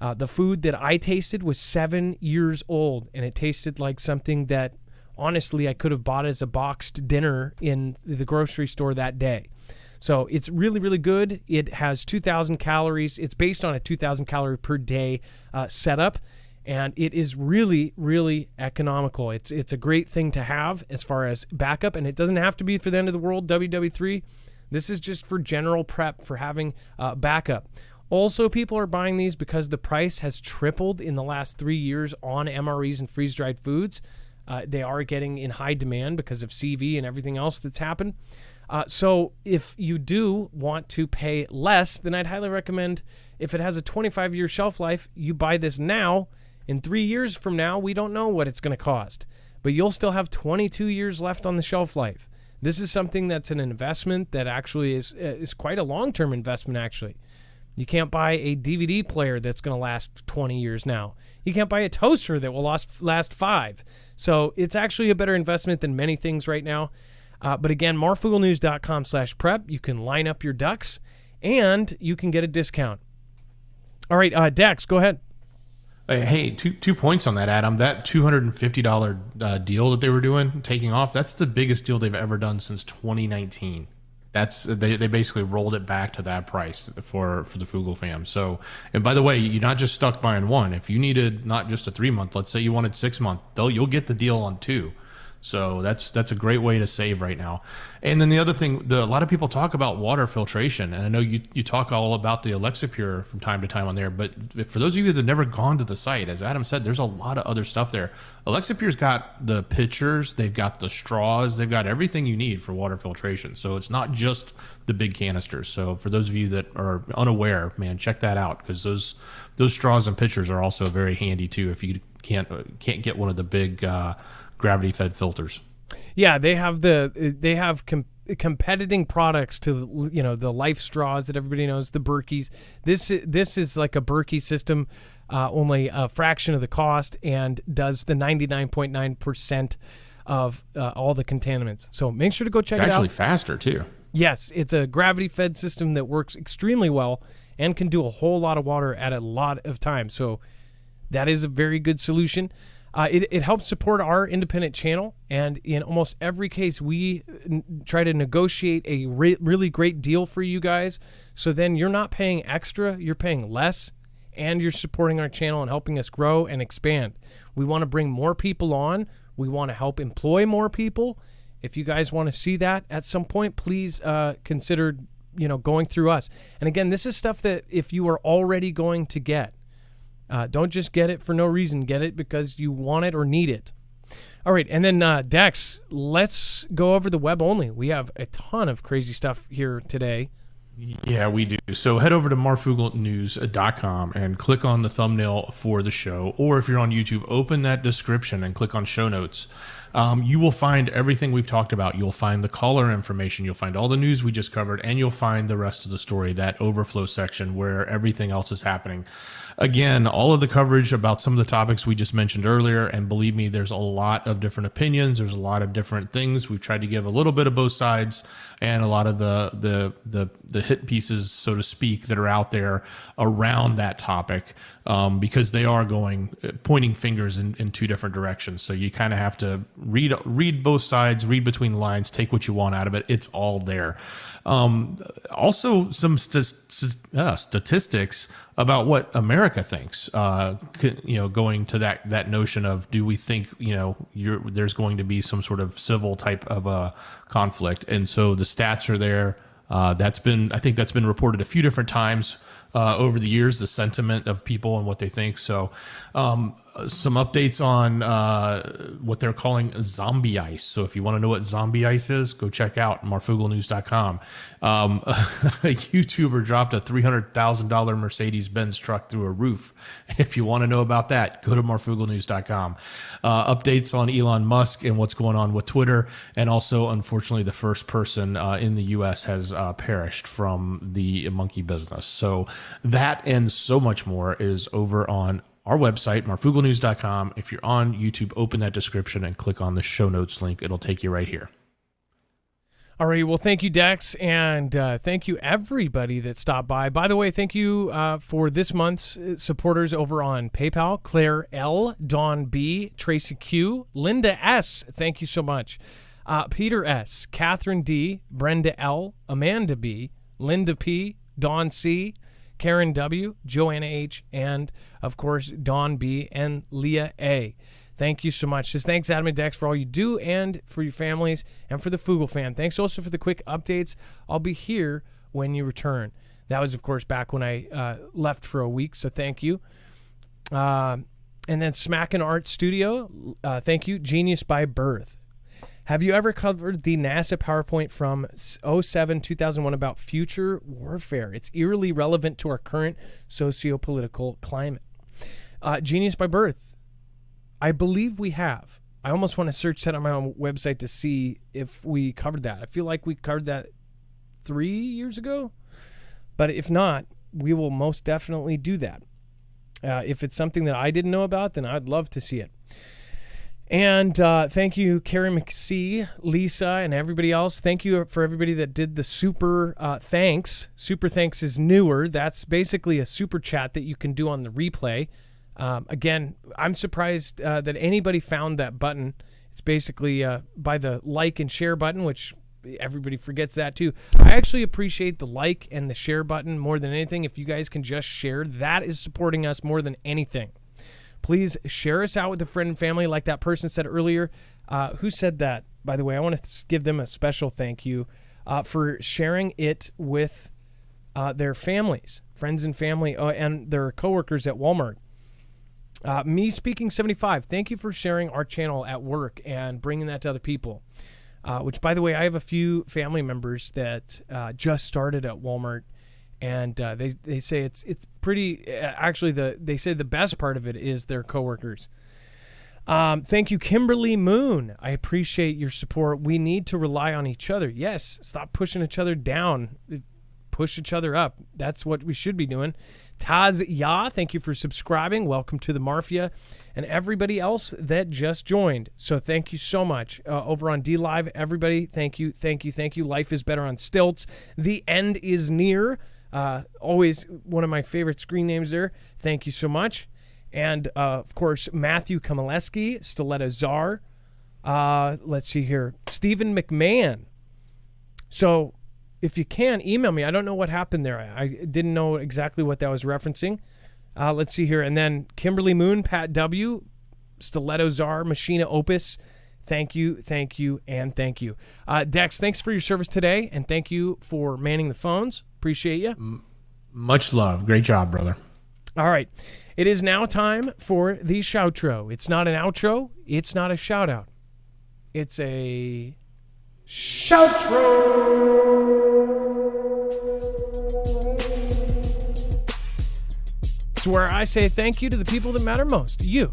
The food that I tasted was 7 years old, and it tasted like something that honestly I could have bought as a boxed dinner in the grocery store that day. So it's really, really good. It has 2,000 calories. It's based on a 2,000 calorie per day setup, and it is really, really economical. It's a great thing to have as far as backup, and it doesn't have to be for the end of the world, WW3. This is just for general prep, for having backup. Also, people are buying these because the price has tripled in the last 3 years on MREs and freeze-dried foods. They are getting in high demand because of CV and everything else that's happened. So if you do want to pay less, then I'd highly recommend, if it has a 25-year shelf life, you buy this now. In 3 years from now, we don't know what it's going to cost, but you'll still have 22 years left on the shelf life. This is something that's an investment that actually is quite a long-term investment, actually. You can't buy a DVD player that's going to last 20 years now. You can't buy a toaster that will last 5. So it's actually a better investment than many things right now. But again, marfooglenews.com/prep. You can line up your ducks, and you can get a discount. All right, Dex, go ahead. Hey, two points on that, Adam. That $250 deal that they were doing, taking off, that's the biggest deal they've ever done since 2019. They basically rolled it back to that price for the Foogle fam. So, and by the way, you're not just stuck buying one. If you needed not just a 3 month, let's say you wanted 6 month, you'll get the deal on 2. So that's a great way to save right now. And then the other thing, a lot of people talk about water filtration, and I know you talk all about the Alexapure from time to time on there, but for those of you that have never gone to the site, as Adam said, there's a lot of other stuff there. Alexipure's got the pitchers, they've got the straws, they've got everything you need for water filtration. So it's not just the big canisters. So for those of you that are unaware, man, check that out, because those straws and pitchers are also very handy too if you can't get one of the big gravity fed filters. Yeah, they have competing products to the Life straws that everybody knows, the Berkeys. This is like a Berkey system, only a fraction of the cost, and does the 99.9% of all the contaminants. So make sure to go check it out. It's actually faster too. Yes, it's a gravity fed system that works extremely well and can do a whole lot of water at a lot of times. So that is a very good solution. It helps support our independent channel, and in almost every case, we try to negotiate a really great deal for you guys. So then you're not paying extra, you're paying less, and you're supporting our channel and helping us grow and expand. We want to bring more people on. We want to help employ more people. If you guys want to see that at some point, please consider going through us. And again, this is stuff that if you are already going to get, don't just get it for no reason. Get it because you want it or need it. All right, and then Dex, let's go over the web only. We have a ton of crazy stuff here today. Yeah, we do. So head over to marfooglenews.com and click on the thumbnail for the show. Or if you're on YouTube, open that description and click on show notes. You will find everything we've talked about. You'll find the caller information. You'll find all the news we just covered, and you'll find the rest of the story, that overflow section where everything else is happening. Again, all of the coverage about some of the topics we just mentioned earlier, and believe me, there's a lot of different opinions. There's a lot of different things. We've tried to give a little bit of both sides and a lot of the hit pieces, so to speak, that are out there around that topic, because they are pointing fingers in two different directions. So you kind of have to read both sides, read between the lines, take what you want out of it. It's all there. Also, some statistics about what America thinks. Going to that notion of, do we think there's going to be some sort of civil type of a conflict? And so the stats are there. I think that's been reported a few different times over the years, the sentiment of people and what they think. So some updates on what they're calling zombie ice. So if you want to know what zombie ice is, go check out marfooglenews.com. A YouTuber dropped a $300,000 Mercedes-Benz truck through a roof. If you want to know about that, go to marfooglenews.com. Updates on Elon Musk and what's going on with Twitter. And also, unfortunately, the first person in the U.S. has perished from the monkey business. So that and so much more is over on our website, marfooglenews.com. If you're on YouTube, open that description and click on the show notes link. It'll take you right here. All right. Well, thank you, Dex, and thank you, everybody that stopped by. By the way, thank you for this month's supporters over on PayPal. Claire L., Dawn B., Tracy Q., Linda S., thank you so much. Peter S., Catherine D., Brenda L., Amanda B., Linda P., Dawn C., Karen W., Joanna H., and, of course, Dawn B. and Leah A. Thank you so much. Just thanks, Adam and Dex, for all you do and for your families and for the Foogle fan. Thanks also for the quick updates. I'll be here when you return. That was, of course, back when I left for a week, so thank you. And then Smackin' Art Studio, thank you. Genius by Birth. Have you ever covered the NASA PowerPoint from 2007 about future warfare? It's eerily relevant to our current socio-political climate. Genius by Birth. I believe we have. I almost want to search that on my own website to see if we covered that. I feel like we covered that 3 years ago. But if not, we will most definitely do that. If it's something that I didn't know about, then I'd love to see it. And thank you, Carrie McSee, Lisa, and everybody else. Thank you for everybody that did the super thanks. Super thanks is newer. That's basically a super chat that you can do on the replay. Again, I'm surprised that anybody found that button. It's basically by the like and share button, which everybody forgets that too. I actually appreciate the like and the share button more than anything. If you guys can just share, that is supporting us more than anything. Please share us out with a friend and family like that person said earlier. Who said that? By the way, I want to give them a special thank you for sharing it with their families, friends and family, and their coworkers at Walmart. Me Speaking 75, thank you for sharing our channel at work and bringing that to other people. Which, by the way, I have a few family members that just started at Walmart, and they say it's pretty. Actually, they say the best part of it is their coworkers. Thank you, Kimberly Moon. I appreciate your support. We need to rely on each other. Yes, stop pushing each other down. Push each other up. That's what we should be doing. Taz Ya, thank you for subscribing. Welcome to the Mafia and everybody else that just joined. So thank you so much. Over on DLive, everybody, thank you, thank you, thank you. Life is better on stilts. The end is near. Always one of my favorite screen names there. Thank you so much. And, of course, Matthew Kamaleski, Stiletto Czar. Let's see here. Stephen McMahon. So if you can, email me. I don't know what happened there. I didn't know exactly what that was referencing. Let's see here. And then Kimberly Moon, Pat W., Stiletto Czar, Machina Opus. Thank you, and thank you. Dex, thanks for your service today, and thank you for manning the phones. Appreciate you. Much love. Great job, brother. All right. It is now time for the shoutro. It's not an outro. It's not a shout-out. It's a shoutro. It's where I say thank you to the people that matter most, you.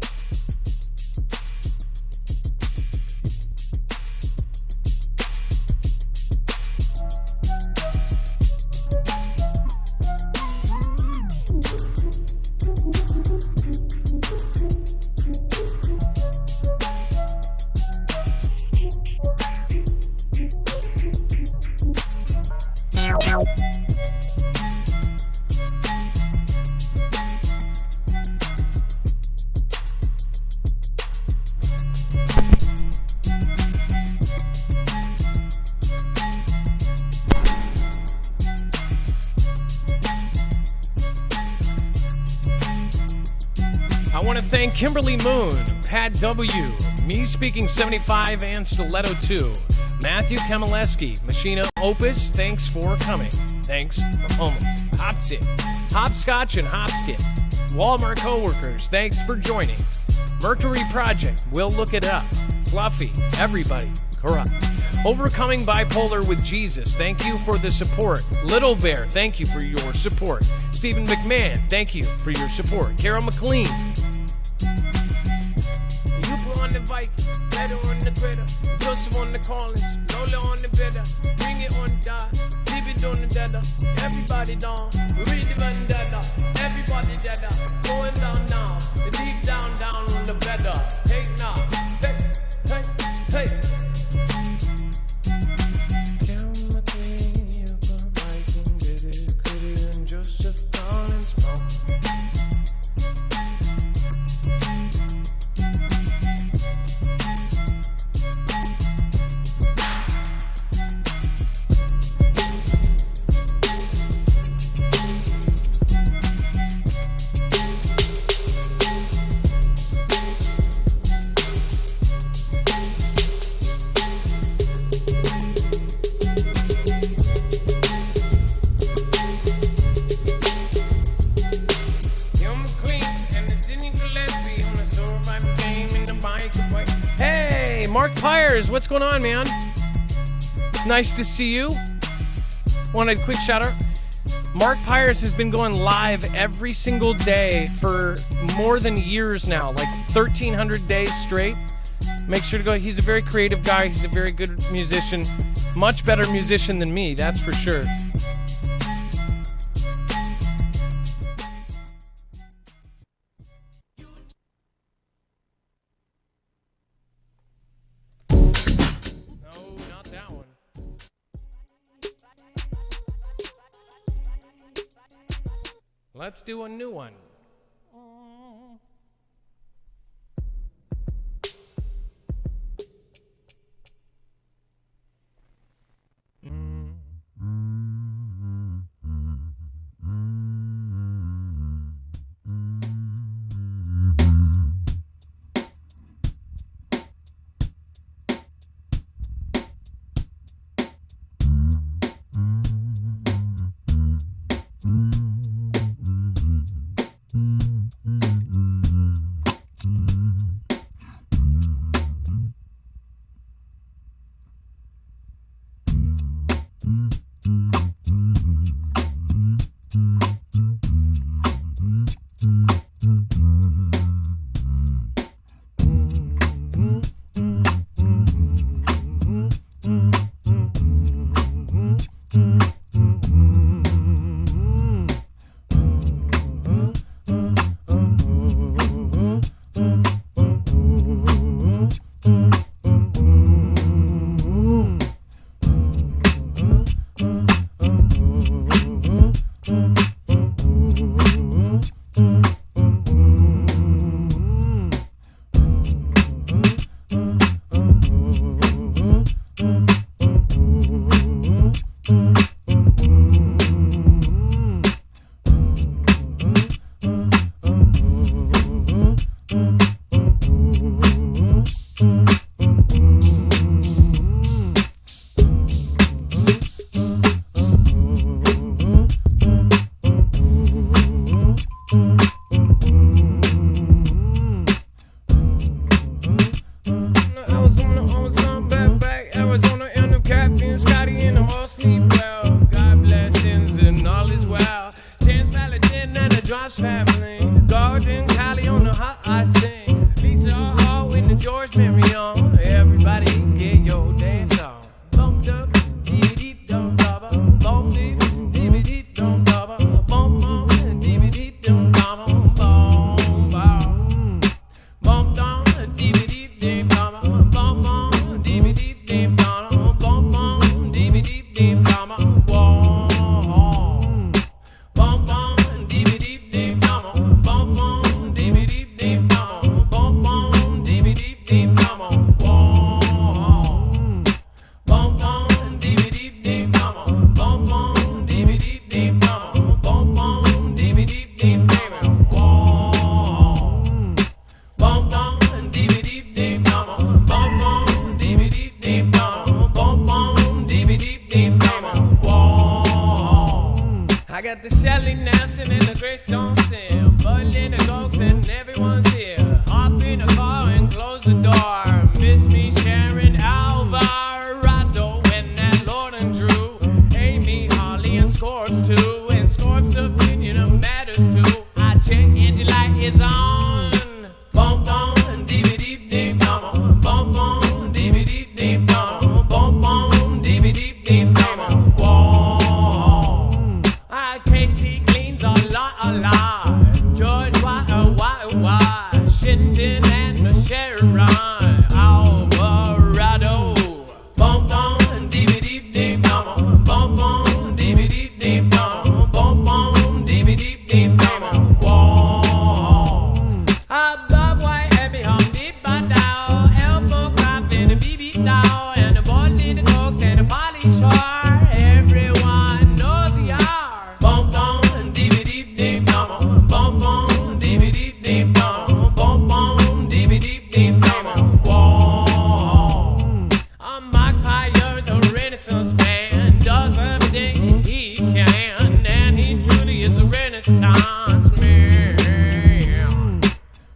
Kimberly Moon, Pat W., Me Speaking 75, and Stiletto 2. Matthew Kamaleski, Machina Opus, thanks for coming. Thanks from home. Hopsit, Hopscotch and Hopskit. Walmart coworkers, thanks for joining. Mercury Project, we'll look it up. Fluffy, everybody, corrupt. Overcoming Bipolar with Jesus, thank you for the support. Little Bear, thank you for your support. Stephen McMahon, thank you for your support. Carol McLean. On the Vikings, better on the critter, Joseph on the Collins, Lola on the bitter, bring it on the die, leave it on the deader, everybody down, we read the vendetta, everybody deader, going down now, the deep down on the better, take now, hey, hey, hey. Pyres, what's going on, man? Nice to see you. Wanted a quick shout out. Mark Pyres has been going live every single day for more than years now, like 1,300 days straight. Make sure to go. He's a very creative guy. He's a very good musician. Much better musician than me, that's for sure. Let's do a new one.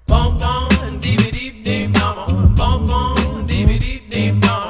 Bum bum, dee dee dee, bum bum, dee dee dee, bum.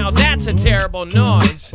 Now that's a terrible noise.